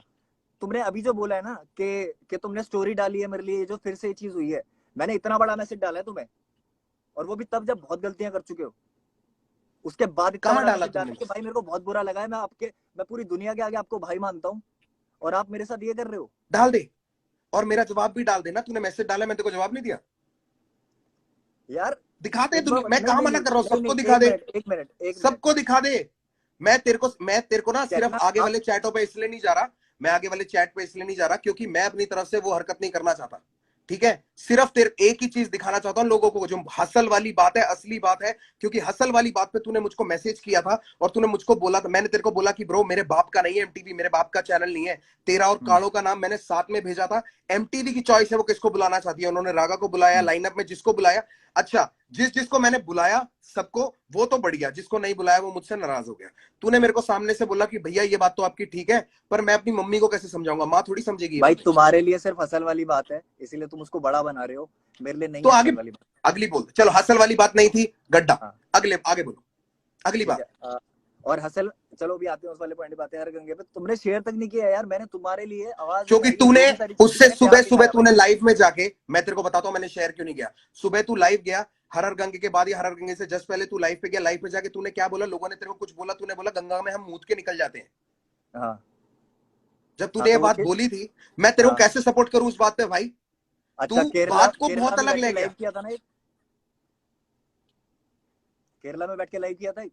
तुमने अभी जो बोला है ना कि तुमने स्टोरी डाली है मेरे लिए, जो फिर से ये चीज हुई है, मैंने इतना बड़ा मैसेज डाला है तुम्हें, और वो भी तब जब बहुत गलतियां कर चुके हो, उसके बाद इतना कहाँ बड़ा डाला मैसेज डाला तुमने? है कि भाई मेरे को बहुत बुरा लगा है, मैं पूरी दुनिया के आगे आपको भाई मानता हूँ, और आप मेरे साथ ये कर रहे हो। डाल दे, और मेरा जवाब भी डाल देना। तूने मैसेज डाला, मैं तेरे को जवाब नहीं दिया। यार दिखा दे एक बार दुनिया, मैं नहीं कहाँ नहीं मना नहीं कर रहा हूँ, नहीं सबको नहीं, दिखा एक दे, मिनट एक मिनट एक मिनट। सबको दिखा दे। मैं तेरे को ना सिर्फ कहना आगे आप, वाले चैटों पे इसलिए नहीं जा रहा, मैं आगे वाले चैट पे इसलिए नहीं जा रहा क्योंकि मैं अपनी तरफ से वो हरकत नहीं करना चाहता। ठीक है, सिर्फ तेरे एक ही चीज दिखाना चाहता हूं लोगों को, जो हसल वाली बात है, असली बात है। क्योंकि हसल वाली बात पे तूने मुझको मैसेज किया था और तूने मुझको बोला था, मैंने तेरे को बोला कि ब्रो मेरे बाप का नहीं है एमटीवी, मेरे बाप का चैनल नहीं है। तेरा और काड़ो का नाम मैंने साथ में भेजा था। एमटीवी की चॉइस है वो किसको बुलाना चाहती है, उन्होंने रागा को बुलाया, लाइनअप में जिसको बुलाया। अच्छा, जिसको मैंने बुलाया सबको, वो तो बढ़िया, जिसको नहीं बुलाया वो मुझसे नाराज हो गया। तूने मेरे को सामने से बोला कि भैया ये बात तो आपकी ठीक है, पर मैं अपनी मम्मी को कैसे समझाऊंगा, माँ थोड़ी समझेगी ये भाई बातें। तुम्हारे लिए सिर्फ हसल वाली बात है, इसीलिए तुम उसको बड़ा बना रहे हो, मेरे लिए नहीं तो है आगे हसल वाली बात। अगली बोल, चलो हसल वाली बात नहीं थी, गड्ढा। हाँ अगले आगे बोलो, अगली ठीक बात। है। और हसल, चलो भी आते हैं उस वाले पॉइंट पे, आते हैं हर गंगे पे। तुमने शेयर तक नहीं किया यार, मैंने तुम्हारे लिए आवाज क्योंकि उठाई है, तूने जो भी सारी चीजें उससे मैंने सुबह प्यार सुबह दिखाया भाई। तूने लाइव में जाके, मैं तेरे को बताता हूं मैंने शेयर क्यों नहीं किया। सुबह तू लाइव गया, हर गंगे के बाद या हर गंगे से जस्ट पहले तू लाइव पे गया। लाइव पे जाके तूने क्या बोला, लोगों ने तेरे को कुछ बोला, तूने बोला गंगा में हम मूत के निकल जाते हैं। हाँ जब हाँ तूने ये तो वो बात बोली थी, मैं तेरे को हाँ कैसे सपोर्ट करूं उस बात पे भाई? अच्छा, तू केरला बात को केरला बहुत में अलग बैठ के ले लाइव गया। किया था ना एक, केरला में बैठ के लाइव किया था एक,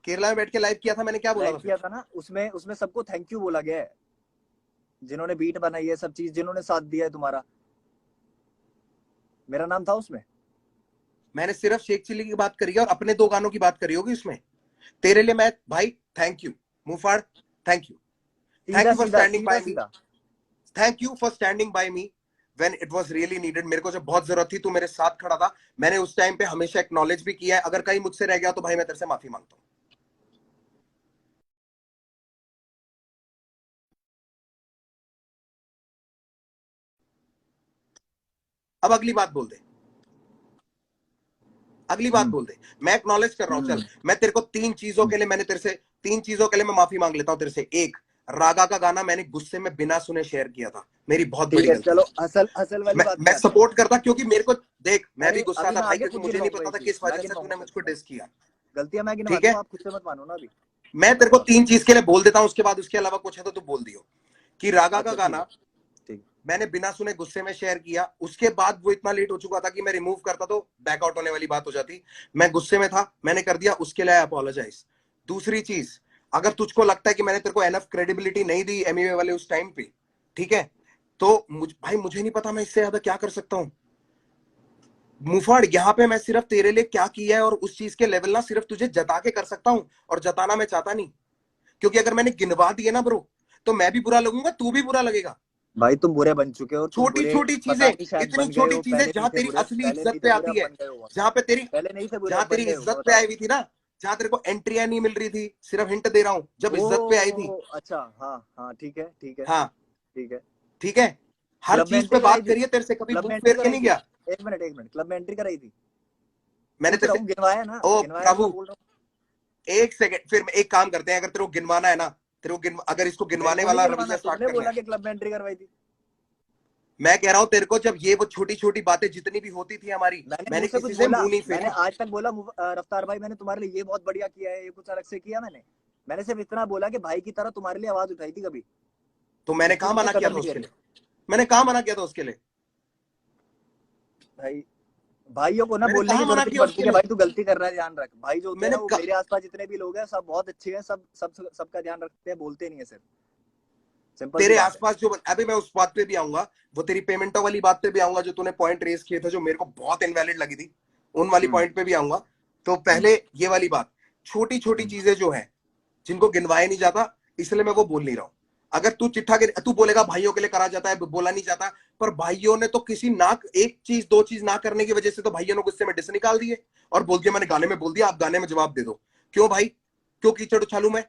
केरला में बैठ के लाइव किया था, मैंने क्या बोला लाइव था फिर? किया था ना, उसमें उसमें सबको थैंक यू बोला गया है, जिन्होंने बीट बनाई है, सब चीज जिन्होंने साथ दिया है तुम्हारा, मेरा नाम था उसमें। मैंने सिर्फ शेख चिल्ली की बात करी है और अपने 2 गानों की बात करी होगी उसमें। तेरे लिए मैं भाई थैंक यू मुफाड़, थैंक यू, थैंक सीधा यू फॉर सीधा स्टैंडिंग सीधा बाय मी, सीधा। Thank you for standing by me when it was really needed. मेरे को जब बहुत जरूरत थी तू मेरे साथ खड़ा था। मैंने उस टाइम पे हमेशा एक्नॉलेज भी किया है। अगर कहीं मुझसे रह गया तो भाई मैं तेरे से माफी मांगता हूं। अब अगली बात बोल दे, अगली बात हम्म बोल दे। मैं एक्नॉलेज कर रहा हूं, चल हम्म मैं तेरे को 3 चीजों के लिए, मैंने तेरे से 3 चीजों के लिए मैं माफी मांग लेता हूं तेरे से। एक, रागा का गाना मैंने गुस्से में बिना सुने शेयर किया था, मेरी बहुत ठीक बड़ी है, गलती चलो है। असल असल वाली बात पे मैं आते हैं। सपोर्ट करता क्योंकि मेरे को देख, मैं भी अरे गुस्सा अभी था मैं भाई आगे क्योंकि खुद मुझे नहीं गिनवाऊंगा ये पता था चीज, किस मैं वजह से तूने गिनवाऊंगा मुझको सर, डिस किया। गलतियां मैं ठीक गिनवाता है, हूँ, आप खुद से मत मानो ना अभी। मैं तेरे को 3 चीज के लिए बोल देता हूं, उसके बाद उसके अलावा कुछ है तो तू बोल दियो। कि रागा का अच्छा ठीक है, गाना ठीक मैंने बिना सुने गुस्से में शेयर किया, उसके बाद वो इतना लेट हो चुका था कि मैं रिमूव करता तो बैकआउट होने वाली बात हो जाती। मैं गुस्से में था, मैंने कर दिया, उसके लिए अपोलोजाइज। दूसरी चीज, अगर तुझको लगता है कि मैंने तेरे को एनफ क्रेडिबिलिटी नहीं दी एमईए वाले उस टाइम पे, ठीक है, तो भाई मुझे नहीं पता मैं इससे ज्यादा क्या कर सकता हूं। मुफाड़ यहाँ पे मैं सिर्फ तेरे लिए क्या किया है और उस चीज के लेवल ना सिर्फ तुझे जता के कर सकता हूं, और जताना मैं चाहता नहीं। क्योंकि अगर मैंने गिनवा दिए ना ब्रो, तो मैं भी बुरा लगूंगा, तू भी बुरा लगेगा। भाई, तुम बुरे बन चुके हो, और तुम छोटी बुरे छोटी पता चीजें, नहीं शायद इतनी बन गए छोटी हो, चीजें पहले नहीं जहां थे तेरी बुरे, असली पहले नहीं इज्जत थे पे बुरे, आती अब है, बन गए हो। जहां पे तेरी पहले नहीं थे बुरे, जहां अब तेरी बन गए हो, मैं इज्जत पे बता आई रहा हुई थी ना, जहां तेरे को एंट्रियां नहीं मिल रही थी, सिर्फ हिंट दे रहा हूं, जब हूँ। इज्जत पे आई थी। ओ अच्छा, हाँ हाँ ठीक है ठीक है हाँ, ठीक है। ठीक है, हर क्लब में चीज एंट्री पे कराई बात थी, करिए, तेरे से कभी क्लब में बुक एंट्री फेर के कराई नहीं थी, गया एक मिनट, क्लब में एंट्री कराई थी, मैंने पूछ तेरे रहा से। हूँ, गिनवाया ना, ओ गिनवाया तो मैं प्रभु, बोल रहा हूँ। एक सेकंड, फिर एक काम करते हैं, अगर तेरे को गिनवाना है ना, तेरे को अगर इसको मेरे गिनवाने को नहीं वाला गिनवाना, रवैया स्टार्ट तुमने करना बोला है, कि क्लब में एंट्री करवाई थी। मैं कह रहा हूं तेरे को, जब ये वो छोटी छोटी बातें जितनी भी होती थी हमारी, मैंने मुंह मैंने से कुछ किसी से बोला, मुंह नहीं मैंने फेरी। आज तक बोला रफ्तार भाई मैंने तुम्हारे लिए ये बहुत बढ़िया किया है, ये कुछ अलग से किया मैंने सिर्फ इतना बोला कि भाई की तरह तुम्हारे लिए आवाज उठाई थी कभी, तो मैंने इसलिए कहा तुमने मना किया कदर था नहीं उसके करी। लिए? मैंने कहा मना किया था उसके लिए? भाई, भाइयों को ना मैंने बोलने की कहा मना जरूरत नहीं किया पड़ती उसके कि लिए? भाई तू गलती कर रहा है, ध्यान रख। भाई जो होते हैं मैंने ना, वो कहा, मेरे आसपास जितने भी लोग हैं सब बहुत अच्छे हैं, सबका ध्यान रखते हैं, बोलते नहीं है सिर्फ, सिंपल सी तेरे बात है। आसपास जो, अभी मैं उस बात पे भी आऊंगा, वो तेरी पेमेंटों वाली बात पे भी आऊंगा, जो तूने पॉइंट रेस किए थे जो मेरे को बहुत इनवैलिड लगी थी, उन वाली हम्म पॉइंट पे भी आऊंगा। तो हम्म पहले ये वाली बात, छोटी छोटी हम्म चीजें जो है, जिनको गिनवाया नहीं जाता, इसलिए मैं वो बोल नहीं रहा हूं। अगर तू चिट्ठा तू बोलेगा भाइयों के लिए करा जाता है, बोला नहीं जाता, पर भाइयों ने तो किसी ना, एक चीज दो चीज ना करने की वजह से तो भाइयों ने गुस्से में डिस निकाल दिए और बोल दिया, मैंने गाने में बोल दिया, आप गाने में जवाब दे दो। क्यों भाई, क्यों कीचड़ उछालू मैं?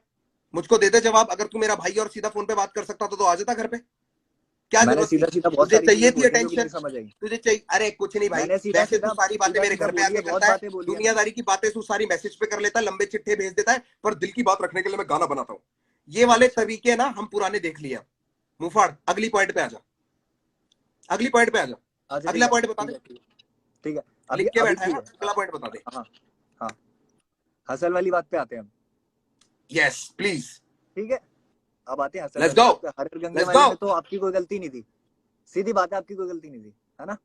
मुझको दे दे जवाब। अगर तू मेरा भाई और सीधा फोन पे बात कर सकता तो आ जाता घर पे। क्या मैंने जरूरत थी? सीधा सीधा बहुत तुझे सारी चाहिए चीजें थी बोली हैं जो कि नहीं अटेंशन, समझ आई। तुझे चाहिए, अरे कुछ नहीं भाई, मैंने सीधा वैसे तू सीधा सारी बातें सीधा मेरे सीधा घर पे बोली आके है, बहुत करता है, बातें बोली है ना। दुनियादारी की बातें तू सारी मैसेज पे कर लेता है, लंबे चिट्ठे भेज देता है, पर दिल की बात रखने के लिए मैं गाना बनाता हूँ। ये वाले अच्छा तरीके ना हम पुराने देख लिए अब। मुंहफाड़, अगली पॉइंट पे आ जा, अगली पॉइंट पे आ जा। अच्छा, ठीक अगला है पॉइंट बता ठीक दे, है ठीक है ठीक है। अभी लिख के अभी बैठा है ठीक ना, है। अगला पॉइंट बता दे। हाँ हाँ, हसल वाली बात पे आते हैं हम। यस प्लीज, ठीक है, अब आते हैं हसल लेट्स वाली गो, बात पे। हर गंगे लेट्स वाले गो। में तो आपकी कोई गलती नहीं थी। सीधी बात है, आपकी कोई गलती नहीं थी, है ना।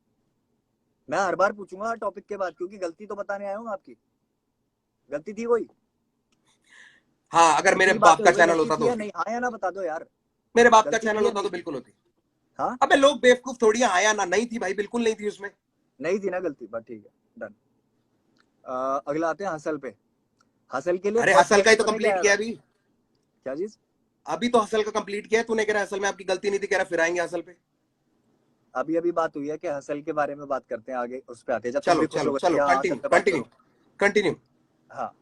मैं हर बार पूछूंगा हर टॉपिक के बाद, क्योंकि गलती तो बताने आया हूँ आपकी। गलती थी कोई? हाँ, अगर मेरे इतनी बाप बातें का हो गई, चैनल गलती होता थी तो या होती, नहीं? हाँ या ना बता दो यार। मेरे बाप का गलती चैनल थी या होता नहीं तो थी? बिल्कुल होती। हाँ, अबे लोग बेवकूफ थोड़ी है, आया ना, नहीं थी भाई, बिल्कुल नहीं थी उसमें। नहीं थी ना गलती, बट ठीक है, डन। अगला आते हैं हसल पे। हसल के लिए अरे फर्स्ट हसल का ही मैसेज तो पता है क्या कंप्लीट आया किया था? अभी, क्या चीज? अभी तो हसल का कंप्लीट किया है। तूने कह रहा है हसल में आपकी गलती नहीं थी, कह रहा फिर आएंगे हसल पे। अभी अभी बात हुई है कि हसल के बारे में बात करते हैं, आगे उस पे आते हैं जब तुम चलो भी खुश चलो होगे कि चलो, हाँ हसल कंटिन्यू पे बात कंटिन्यू करो। कंटिन्यू। हाँ,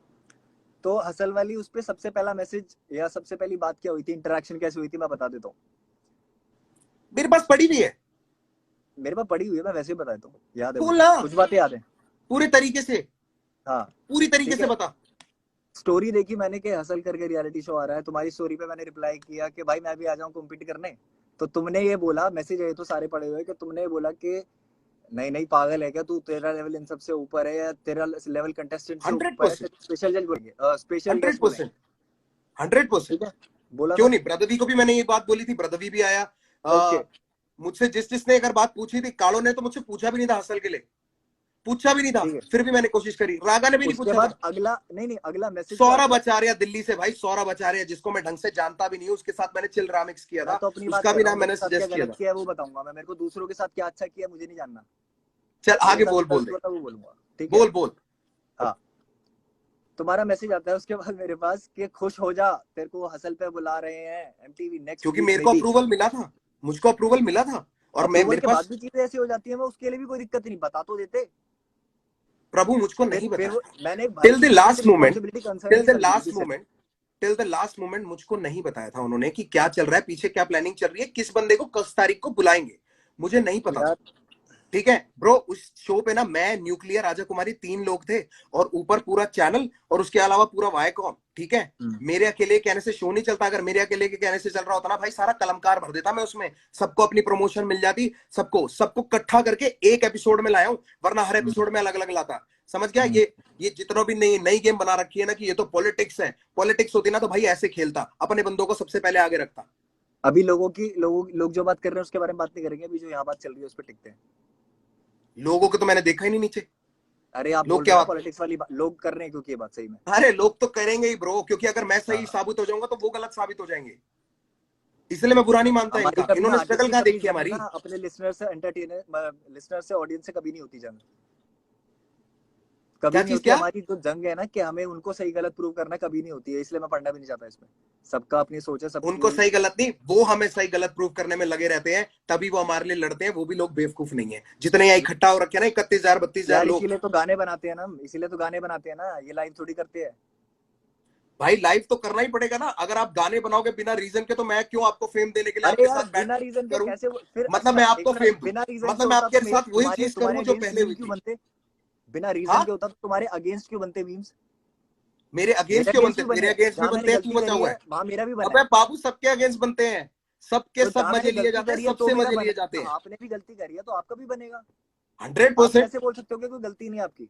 तो हसल वाली उस पे सबसे पहला मैसेज या सबसे पहली बात क्या हुई थी, इंटरेक्शन कैसे हुई थी, मैं बता देता हूँ। मेरे पास पड़ी भी है, मेरे पास पड़ी हुई है, मैं वैसे ही बता देता हूँ, याद है मुझे, बोलना कुछ बातें याद है। पूरे तरीके से, हाँ, पूरी तरीके ठीक से है। बता। स्टोरी देखी मैंने कि हसल करके रियलिटी शो आ रहा है, तुम्हारी स्टोरी पे मैंने रिप्लाई किया कि भाई मैं भी आ जाऊं कॉम्पीट करने। तो तुमने ये बोला, मैसेज है तो सारे पड़े हुए, कि तुमने ये बोला कि नहीं नहीं पागल है क्या तू, तेरा लेवल इन सबसे ऊपर है, या तेरा लेवल कंटेस्टेंट से हंड्रेड ऊपर है, परसेंट तेरे स्पेशल जज बोलेंगे, स्पेशल हंड्रेड गेस्ट बोलेंगे। परसेंट 100%। ठीक है, बोला क्यों था। नहीं, ब्रदवी को भी मैंने ये बात बोली थी, ब्रदवी भी आया। ओके, मुझसे जिसने अगर बात पूछी थी, कालो ने तो मुझसे पूछा भी नहीं था हसल के लिए, पूछा भी नहीं था, ठीक है। फिर भी मैंने कोशिश करी। रागा ने भी नहीं उसके पूछा बाद था। अगला, नहीं नहीं, अगला मैसेज क्या सौरभ आता है? आचार्य दिल्ली से, भाई सौरभ आचार्य, जिसको मैं ढंग से जानता भी नहीं हूँ, उसके साथ मैंने चिल रामिक्स किया मैं था, तो अपनी बात उसका कर भी रहा हूँ, नाम मेरे मैंने साथ क्या सजेस्ट किया गलत था। किया है वो बताऊंगा मैं, मेरे को दूसरों के साथ क्या अच्छा किया मुझे नहीं जानना। चल मेरे आगे साथ बोल, जो बोल गलत दे, हुआ था वो बोलूंगा, ठीक है। बोल बोल। हाँ, तुम्हारा मैसेज आता है उसके बाद मेरे पास कि खुश हो जा, तेरे को हसल पे बुला रहे हैं एमटीवी नेक्स्ट क्योंकि वीक मेरे में को भी। अप्रूवल मिला था, मुझको अप्रूवल मिला था, और मैं अप्रूवल मेरे के बाद पास, भी चीजें ऐसी हो जाती है, मैं उसके लिए भी कोई दिक्कत नहीं, बता तो देते। प्रभु मुझको नहीं फिर बताया, मैंने एक भाई टिल द की इतनी last moment, responsibility concern till नहीं द समझी थी लास्ट सिर्फ। Moment, till the last moment मुझको नहीं बताया था उन्होंने कि क्या चल रहा है पीछे, क्या प्लानिंग चल रही है, किस बंदे को किस तारीख को बुलाएंगे, मुझे नहीं पता था। यार, ठीक है ब्रो, उस शो पे ना मैं, न्यूक्लियर, राजा कुमारी, 3 लोग थे, और ऊपर पूरा चैनल, और उसके अलावा पूरा वायकॉम। ठीक है, मेरे अकेले कहने से शो नहीं चलता, अगर मेरे अकेले के कहने से चल रहा होता ना भाई, सारा कलमकार भर देता मैं उसमें, सबको अपनी प्रमोशन मिल जाती, सबको सबको इकट्ठा करके एक एपिसोड में लाया हूं, वरना हर एपिसोड में अलग अलग लाता। समझ गया? ये जितना भी नई नई गेम बना रखी है ना कि ये तो पॉलिटिक्स है, पॉलिटिक्स होती ना तो भाई ऐसे खेलता, अपने बंदों को सबसे पहले आगे रखता। अभी लोग जो बात कर रहे हैं उसके बारे में बात नहीं करेंगे, अभी जो यहाँ बात चल रही है उस पर टिकते हैं। लोगों को तो मैंने देखा ही नहीं नीचे, अरे आप लोग बोल रहे क्या हो ना बात, पॉलिटिक्स वाली बात लोग कर रहे हैं, क्योंकि ये बात सही में। अरे लोग तो करेंगे ही ब्रो, क्योंकि अगर मैं सही हाँ, साबित हो जाऊंगा तो वो गलत साबित हो जाएंगे, इसलिए मैं बुरा नहीं मानता हमारी इनका। कभी ना इन्होंने आर्टिस्ट स्ट्रगल की कहाँ कभी देखी जंग हमारी। ना अपने लिसनर से एंटरटेनर, लिसनर से ऑडियंस से कभी नहीं होती जंग, कभी क्या नहीं चीज, होती। क्या? हमारी जो जंग है ना कि हमें उनको सही गलत प्रूव करना, कभी नहीं होती है, इसलिए मैं पढ़ना भी नहीं चाहता इसमें। सबका अपनी सोच है उनको सबकी। सही गलत नहीं, वो हमें सही गलत प्रूव करने में लगे रहते हैं, तभी वो हमारे लिए लड़ते हैं। वो भी लोग बेवकूफ नहीं है, जितने यहाँ इकट्ठा हो रखे हैं ना, 31,000 32,000 यार लोग। इसीलिए तो गाने बनाते हैं ना हम, इसीलिए तो गाने बनाते हैं ना, ये लाइव थोड़ी करते हैं। भाई लाइव तो करना ही पड़ेगा ना, अगर आप गाने बनाओगे बिना रीजन के, तो मैं क्यों आपको फेम देने के लिए अरे आपके यार साथ बैठ बिना रीजन के करूं? कैसे फिर? मतलब अच्छा मैं एक आपको मिनट, फेम दूं, बिना रीजन के मतलब मैं होता आपके तो साथ वही तुम्हारे चीज तुम्हारे करूं जो अगेंस्ट पहले मीम हुई क्यों थी। बनते? बिना रीजन हाँ, के होता तो तुम्हारे अगेंस्ट क्यों बनते मीम्स? मेरे मेरे अगेंस्ट क्यों अगेंस्ट बनते? भी तेरे बने हैं, अगेंस्ट भी जहां मैंने बनते हैं, तू गलती बचा करी हुआ है है। वहां मेरा भी बना अबे है। बाबू, सबके अगेंस्ट बनते हैं, सबके तो सब जहां मैंने मजे लिए गलती जाते हैं, करी है तो सबसे मेरा मजे बना लिए है, जाते तो हैं। आपने भी गलती करी है तो आपका भी बनेगा। आप 100%। कैसे बोल सकते हो कि कोई गलती नहीं है आपकी?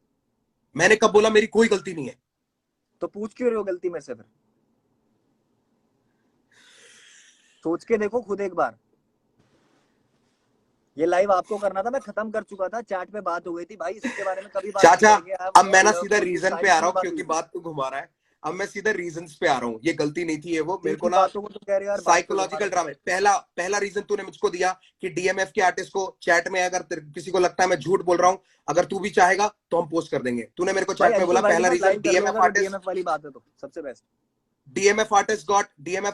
मैंने कब बोला मेरी कोई गलती नहीं है? तो पूछ क्यों रहे हो गलती मेरे से फिर? सोच के देखो खुद एक बार। ये लाइव आपको करना था, मैं खत्म कर चुका था, चैट पे बात हो गई थी भाई, इसके बारे में कभी बात नहीं चाचा, करेंगे। अब मैं ना लव सीधा फॉर यू रीजन पे सारी आ रहा सीधी हूँ, बात हुई क्योंकि थी। बात तो घुमा रहा है। अब मैं सीधा रीजंस पे आ रहा हूँ, ये गलती नहीं थी, ये वो मेरे को तीखी ना बातों को तो कह रहे हो यार, बात तो घुमा साइकोलॉजिकल रहे हो। ड्रामा। पहला पहला रीजन तूने मुझको दिया कि डीएमएफ के आर्टिस्ट को चैट में, अगर किसी को लगता है मैं झूठ बोल रहा हूँ, अगर तू भी चाहेगा तो हम पोस्ट कर देंगे। तूने मेरे को भाई चैट में अंशुल बोला भाई के पहला साथ रीजन, लाइव कर लो अगर वो डीएमएफ वाली बात है तो सबसे best. DMF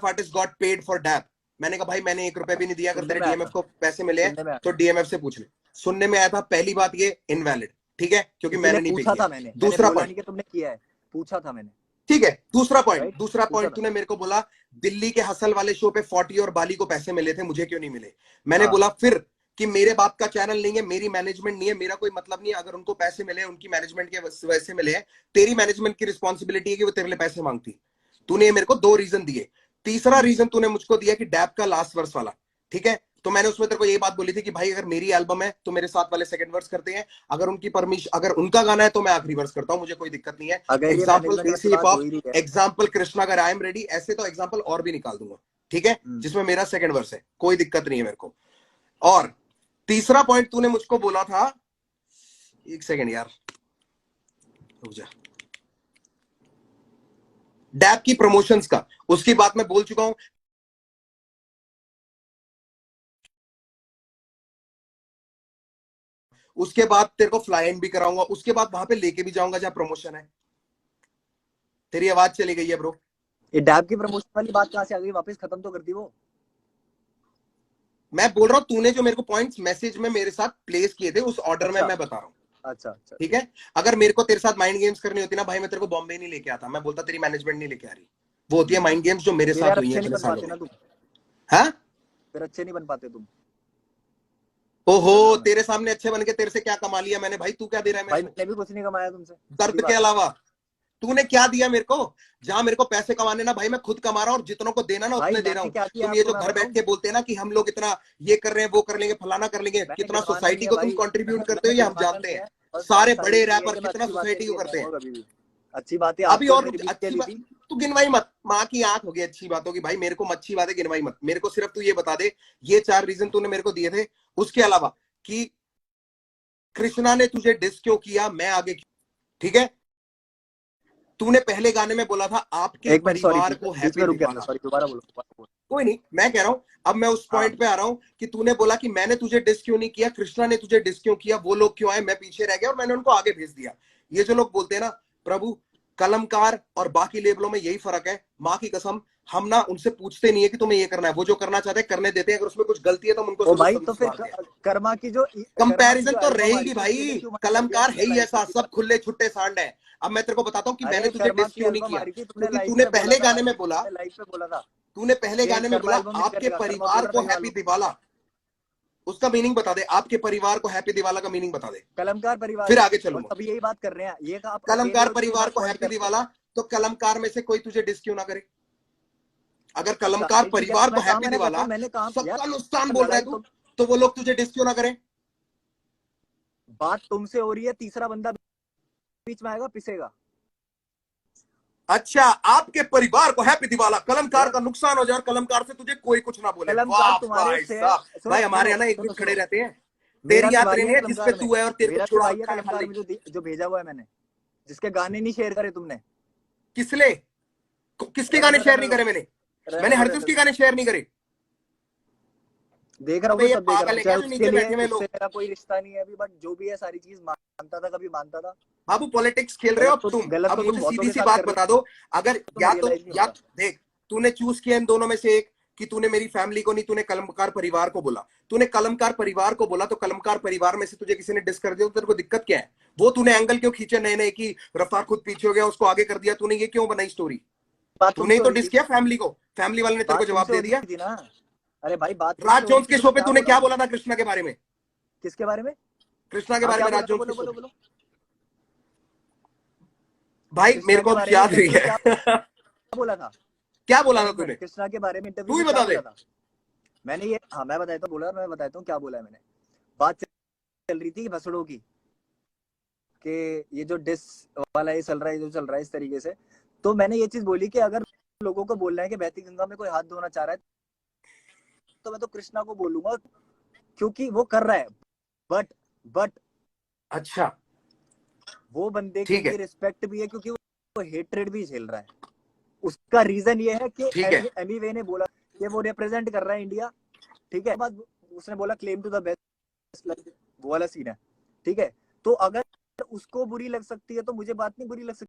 artist got paid for dap. मैंने कहा भाई मैंने 1 रुपया भी नहीं दिया, अगर सुनने तेरे में आया डीएमएफ था, को पैसे मिले हैं सुनने में आया तो था, डीएमएफ से पूछ ले। सुनने में आया था, पहली बात ये इनवैलिड, ठीक है, क्योंकि इसीलिए मैंने नहीं पे पूछा किया। था मैंने दूसरा बोला पॉइंट, नहीं कि तुमने किया है, पूछा था मैंने। ठीक है, दूसरा राइट? पॉइंट दूसरा तूने मेरे को बोला दिल्ली के हसल वाले शो पे 40 और बाली को पैसे मिले थे, मुझे क्यों नहीं मिले? मैंने हाँ बोला फिर कि मेरे बाप का चैनल नहीं है, मेरी मैनेजमेंट नहीं है, मेरा कोई मतलब नहीं है। अगर उनको पैसे मिले उनकी मैनेजमेंट के वजह से मिले हैं, तेरी मैनेजमेंट की रिस्पॉन्सिबिलिटी है कि वो तेरे लिए पैसे मांगती। तूने मेरे को 2 रीजन दिए। तीसरा रीजन तूने मुझको दिया कि डैप का लास्ट वर्स वाला, ठीक है, तो मैंने उसमें तेरे को ये बात बोली थी कि भाई अगर मेरी एल्बम है तो मेरे साथ वाले सेकंड वर्स करते हैं, अगर उनकी परमिशन, अगर उनका गाना है तो मैं आखिरी वर्स करता हूं, मुझे कोई दिक्कत नहीं है। अगर ये एग्जाम्पल मैनेजमेंट देसी वाली हिप बात हो हॉप, ही रही है, एग्जाम्पल कृष्णा अगर आई एम रेडी, ऐसे तो एग्जाम्पल और भी निकाल दूंगा, ठीक है, जिसमें मेरा सेकंड वर्स है, कोई दिक्कत नहीं है मेरे को। और तीसरा पॉइंट तूने मुझको बोला था, एक सेकंड यार रुक जा, डैप की प्रमोशंस का, उसकी बात मैं बोल चुका हूं। उसके बाद तेरे को फ्लाई इन भी कराऊंगा, उसके बाद वहां पे लेके भी जाऊंगा जहां प्रमोशन है। तेरी आवाज चली गई है ब्रो। ये डैब की प्रमोशन वाली बात कहां से आ गई? वापस खत्म तो कर दी वो। मैं बोल रहा हूं तूने जो मेरे को पॉइंट्स मैसेज में मेरे साथ प्लेस किए थे उस ऑर्डर में अच्छा मैं बता रहा हूँ, अच्छा अच्छा, ठीक है। अगर मेरे को तेरे साथ माइंड गेम्स करनी होती ना भाई, मैं तेरे को बॉम्बे नहीं लेके आता, मैं बोलता तेरी मैनेजमेंट नहीं लेके आ रही। वो होती है माइंड गेम्स जो मेरे फिर साथ यार हुई है अच्छे नहीं इतने बन सालों पाते में। ना तुम, हाँ, फिर अच्छे नहीं बन पाते तुम। ओहो, समझ रहा मैं। तेरे सामने अच्छे बन के तेरे से क्या कमा लिया मैंने भाई? तू क्या दे रहा है मेरे भाई को मैंने भी कुछ नहीं कमाया तुमसे, सीधी दर्द के बात है। अलावा? तूने क्या दिया मेरे को? जहां मेरे को पैसे कमाने ना भाई, मैं खुद कमा रहा हूँ, और जितनों को देना ना भाई उतने दे रहा मैंने हूँ। क्या किया तुम ये आपको जो मैं घर बैठ बताऊं? के बोलते हैं ना कि हम लोग इतना ये कर रहे हैं, वो कर लेंगे, फलाना कर लेंगे, मैंने कितना गिनवाना नहीं सोसाइटी है को तुम भाई। कंट्रीब्यूट करते मैंने हो ये हम गिनवाना जानते नहीं हैं। है। बस बात सारे सारी बड़े इतनी है रैपर कि मैं कितना अच्छी बातें सोसाइटी को नहीं करते गिनवाऊंगा हैं। कभी भी। अच्छी बातें अभी आपकी और ऑलरेडी बीत के अच्छी ली बात, थी। तू गिनवाई मत, माँ की आंख होगी अच्छी बातों की भाई, मेरे को अच्छी बातें गिनवाई मत, मेरे को सिर्फ तू ये बता दे, ये 4 रीजन तूने मेरे को दिए थे, उसके अलावा कि कृष्णा ने तुझे डिस क्यों किया, मैं आगे क्यों, ठीक है। तूने पहले गाने में बोला था आपके एक मिनट, सॉरी, परिवार को बीच में हैप्पी रुक गया था, दिवाला। सॉरी, दोबारा बोलो, दोबारा बोलो। कोई नहीं, मैं कह रहा हूं, अब मैं उस हाँ पॉइंट पे आ रहा हूं कि तूने बोला कि मैंने तुझे डिस क्यों नहीं किया, कृष्णा ने तुझे डिस क्यों किया, वो लोग क्यों आए, मैं पीछे रह गया और मैंने उनको आगे भेज दिया। ये जो लोग बोलते हैं ना प्रभु, कलमकार और बाकी लेबलों में यही फर्क है, माँ की कसम, हम ना उनसे पूछते नहीं है कि तुम्हें ये करना है, वो जो करना चाहते हैं करने देते हैं, अगर उसमें कुछ गलती है तो हम उनको ओ भाई, तो फिर सुधारते हैं। कर्मा की कंपैरिजन जो तो एल्बम आ रही रहेगी थी उसके लिए भाई, क्यों मना कर दिया कलमकार है तुमने ही लाइव पे? ऐसा, सीधी सब बात। खुले छुट्टे सांड है। अब मैं तेरे को बताता हूँ कि मैंने अरे तुझे कर्मा डिस की क्यों नहीं एल्बम आ किया, रही थी, तुमने क्योंकि लाइव तूने पे बोला पहले था गाने भाई, में बोला, तुमने लाइव पे बोला था तूने पहले कि गाने में कर्मा बोला एल्बम नहीं आपके करेगा, कर्मा बोल परिवार रहा को था ये हैप्पी वालों। दिवाला। उसका मीनिंग बता दे, आपके परिवार को हैप्पी दिवाला का मीनिंग बता दे, कलमकार परिवार फिर को, आगे और चलूंगा। सब यही बात कर रहे हैं, ये का आप अकेले कलमकार हो जो ये परिवार बात को पॉइंट हैप्पी कर रहे हो। दिवाला, तो कलमकार में से कोई तुझे डिस क्यों ना करे? अगर कलमकार सारी चीजें परिवार को मैं कहा, हैप्पी मैंने दिवाला, बताऊं, मैंने कहा यार, सबका नुकसान बोल रहा है लड़ाई तू, तो तो वो लोग तुझे डिस क्यों ना करे? बात तुमसे हो रही है, तीसरा बंदा बीच में आएगा, पिसेगा। अच्छा, आपके परिवार को हैप्पी दिवाला, कलमकार यार का नुकसान हो जाए और कलमकार से तुझे कोई कुछ ना बोले, कलमकार वाह तुम्हारे भाई से है। साहब। सुनो भाई हमारे सुनो यहाँ ना एक सुनो दिन खड़े सुनो, रहते हैं। मेरा तेरी भी यहाँ भाई ट्रेन है है जिसपे कलमकार में, तू है और तेरे को मेरा भी छुड़ा भाई है रखा है कलमकार खाली। में, जो भेजा हुआ है मैंने, जिसके गाने नहीं शेयर करे तुमने। किसले? किसके गाने रहने दो शेयर रहने नहीं दो करे मैंने? रहने मैंने दो हरजूस रहने के दो, गाने शेयर नहीं करे। देख रहा हूँ, अबे मैं ये सब देख रहा पागल हूँ, है क्या चाहे जो उसके नीचे लिए, बैठे हुए उससे लोग? मेरा कोई रिश्ता नहीं है अभी, बट जो भी है सारी चीज मानता था, कभी मानता था। बाबू पॉलिटिक्स खेल रहे हो अब तुम। गलत अब तो तुम मुझे बहुतों सीधी के सी साथ बात कर रहे बता दो, अगर हो, तुम्हें रियलाइज नहीं हो या रहा। देख, तूने चूज किया इन दोनों में से एक, कि तूने मेरी फैमिली को नहीं, तूने कलमकार परिवार को बोला। तूने कलमकार परिवार को बोला तो कलमकार परिवार में से तुझे किसी ने डिस कर दिया तो तेरे को दिक्कत क्या है? वो तूने एंगल क्यों खींचे नए नए कि रफ्तार खुद पीछे हो गया उसको आगे कर दिया? तूने ये क्यों बनाई स्टोरी? बात तूने ही तुमसे हो तो रही डिस थी, किया फैमिली को, फैमिली वाले ने तेरे को बात जवाब तुमसे हो दे रही दिया। थी ना। अरे भाई बात राज तुमसे हो रही जोन्स थी के तो शो मैं पे क्या तूने बोला? क्या बोला था कृष्णा के बारे में? किसके बारे में? कृष्णा के हाँ बारे क्या में बोला राज था, जोन्स के बोलो शो बोलो पे। बोलो। भाई मेरे कृष्णा को के अब बारे में याद नहीं इंटरव्यू में क्या है। बोला था? क्या बोला था एक तूने? मिनट, कृष्णा के बारे में तू इंटरव्यू ही में क्या बता दे। बोला था मैंने? ये हाँ मैं बताता हूँ, बोला, मैं बताता हूँ क्या बोला है मैंने। बात चल रही थी भसड़ों की, कि ये जो डिस वाला ये चल रहा है, जो चल रहा है इस तरीके से, तो मैंने ये चीज बोली कि अगर लोगों को बोलना है कि बहती गंगा में कोई हाथ धोना चाह रहा है, तो मैं तो कृष्णा को बोलूंगा, क्योंकि वो कर रहा है। बट अच्छा, वो बंदे के ठीक लिए है, रिस्पेक्ट भी है, क्योंकि वो हेट्रेड भी झेल रहा है। उसका रीजन ये है कि ठीक है, एमी वे ने बोला कि वो रिप्रेजेंट कर रहा है इंडिया, ठीक है। बाद उसने बोला क्लेम टू द बेस्ट, वो वाला सीन है, ठीक है। तो अगर उसको बुरी लग सकती है तो मुझे बात नहीं बुरी लग सकती।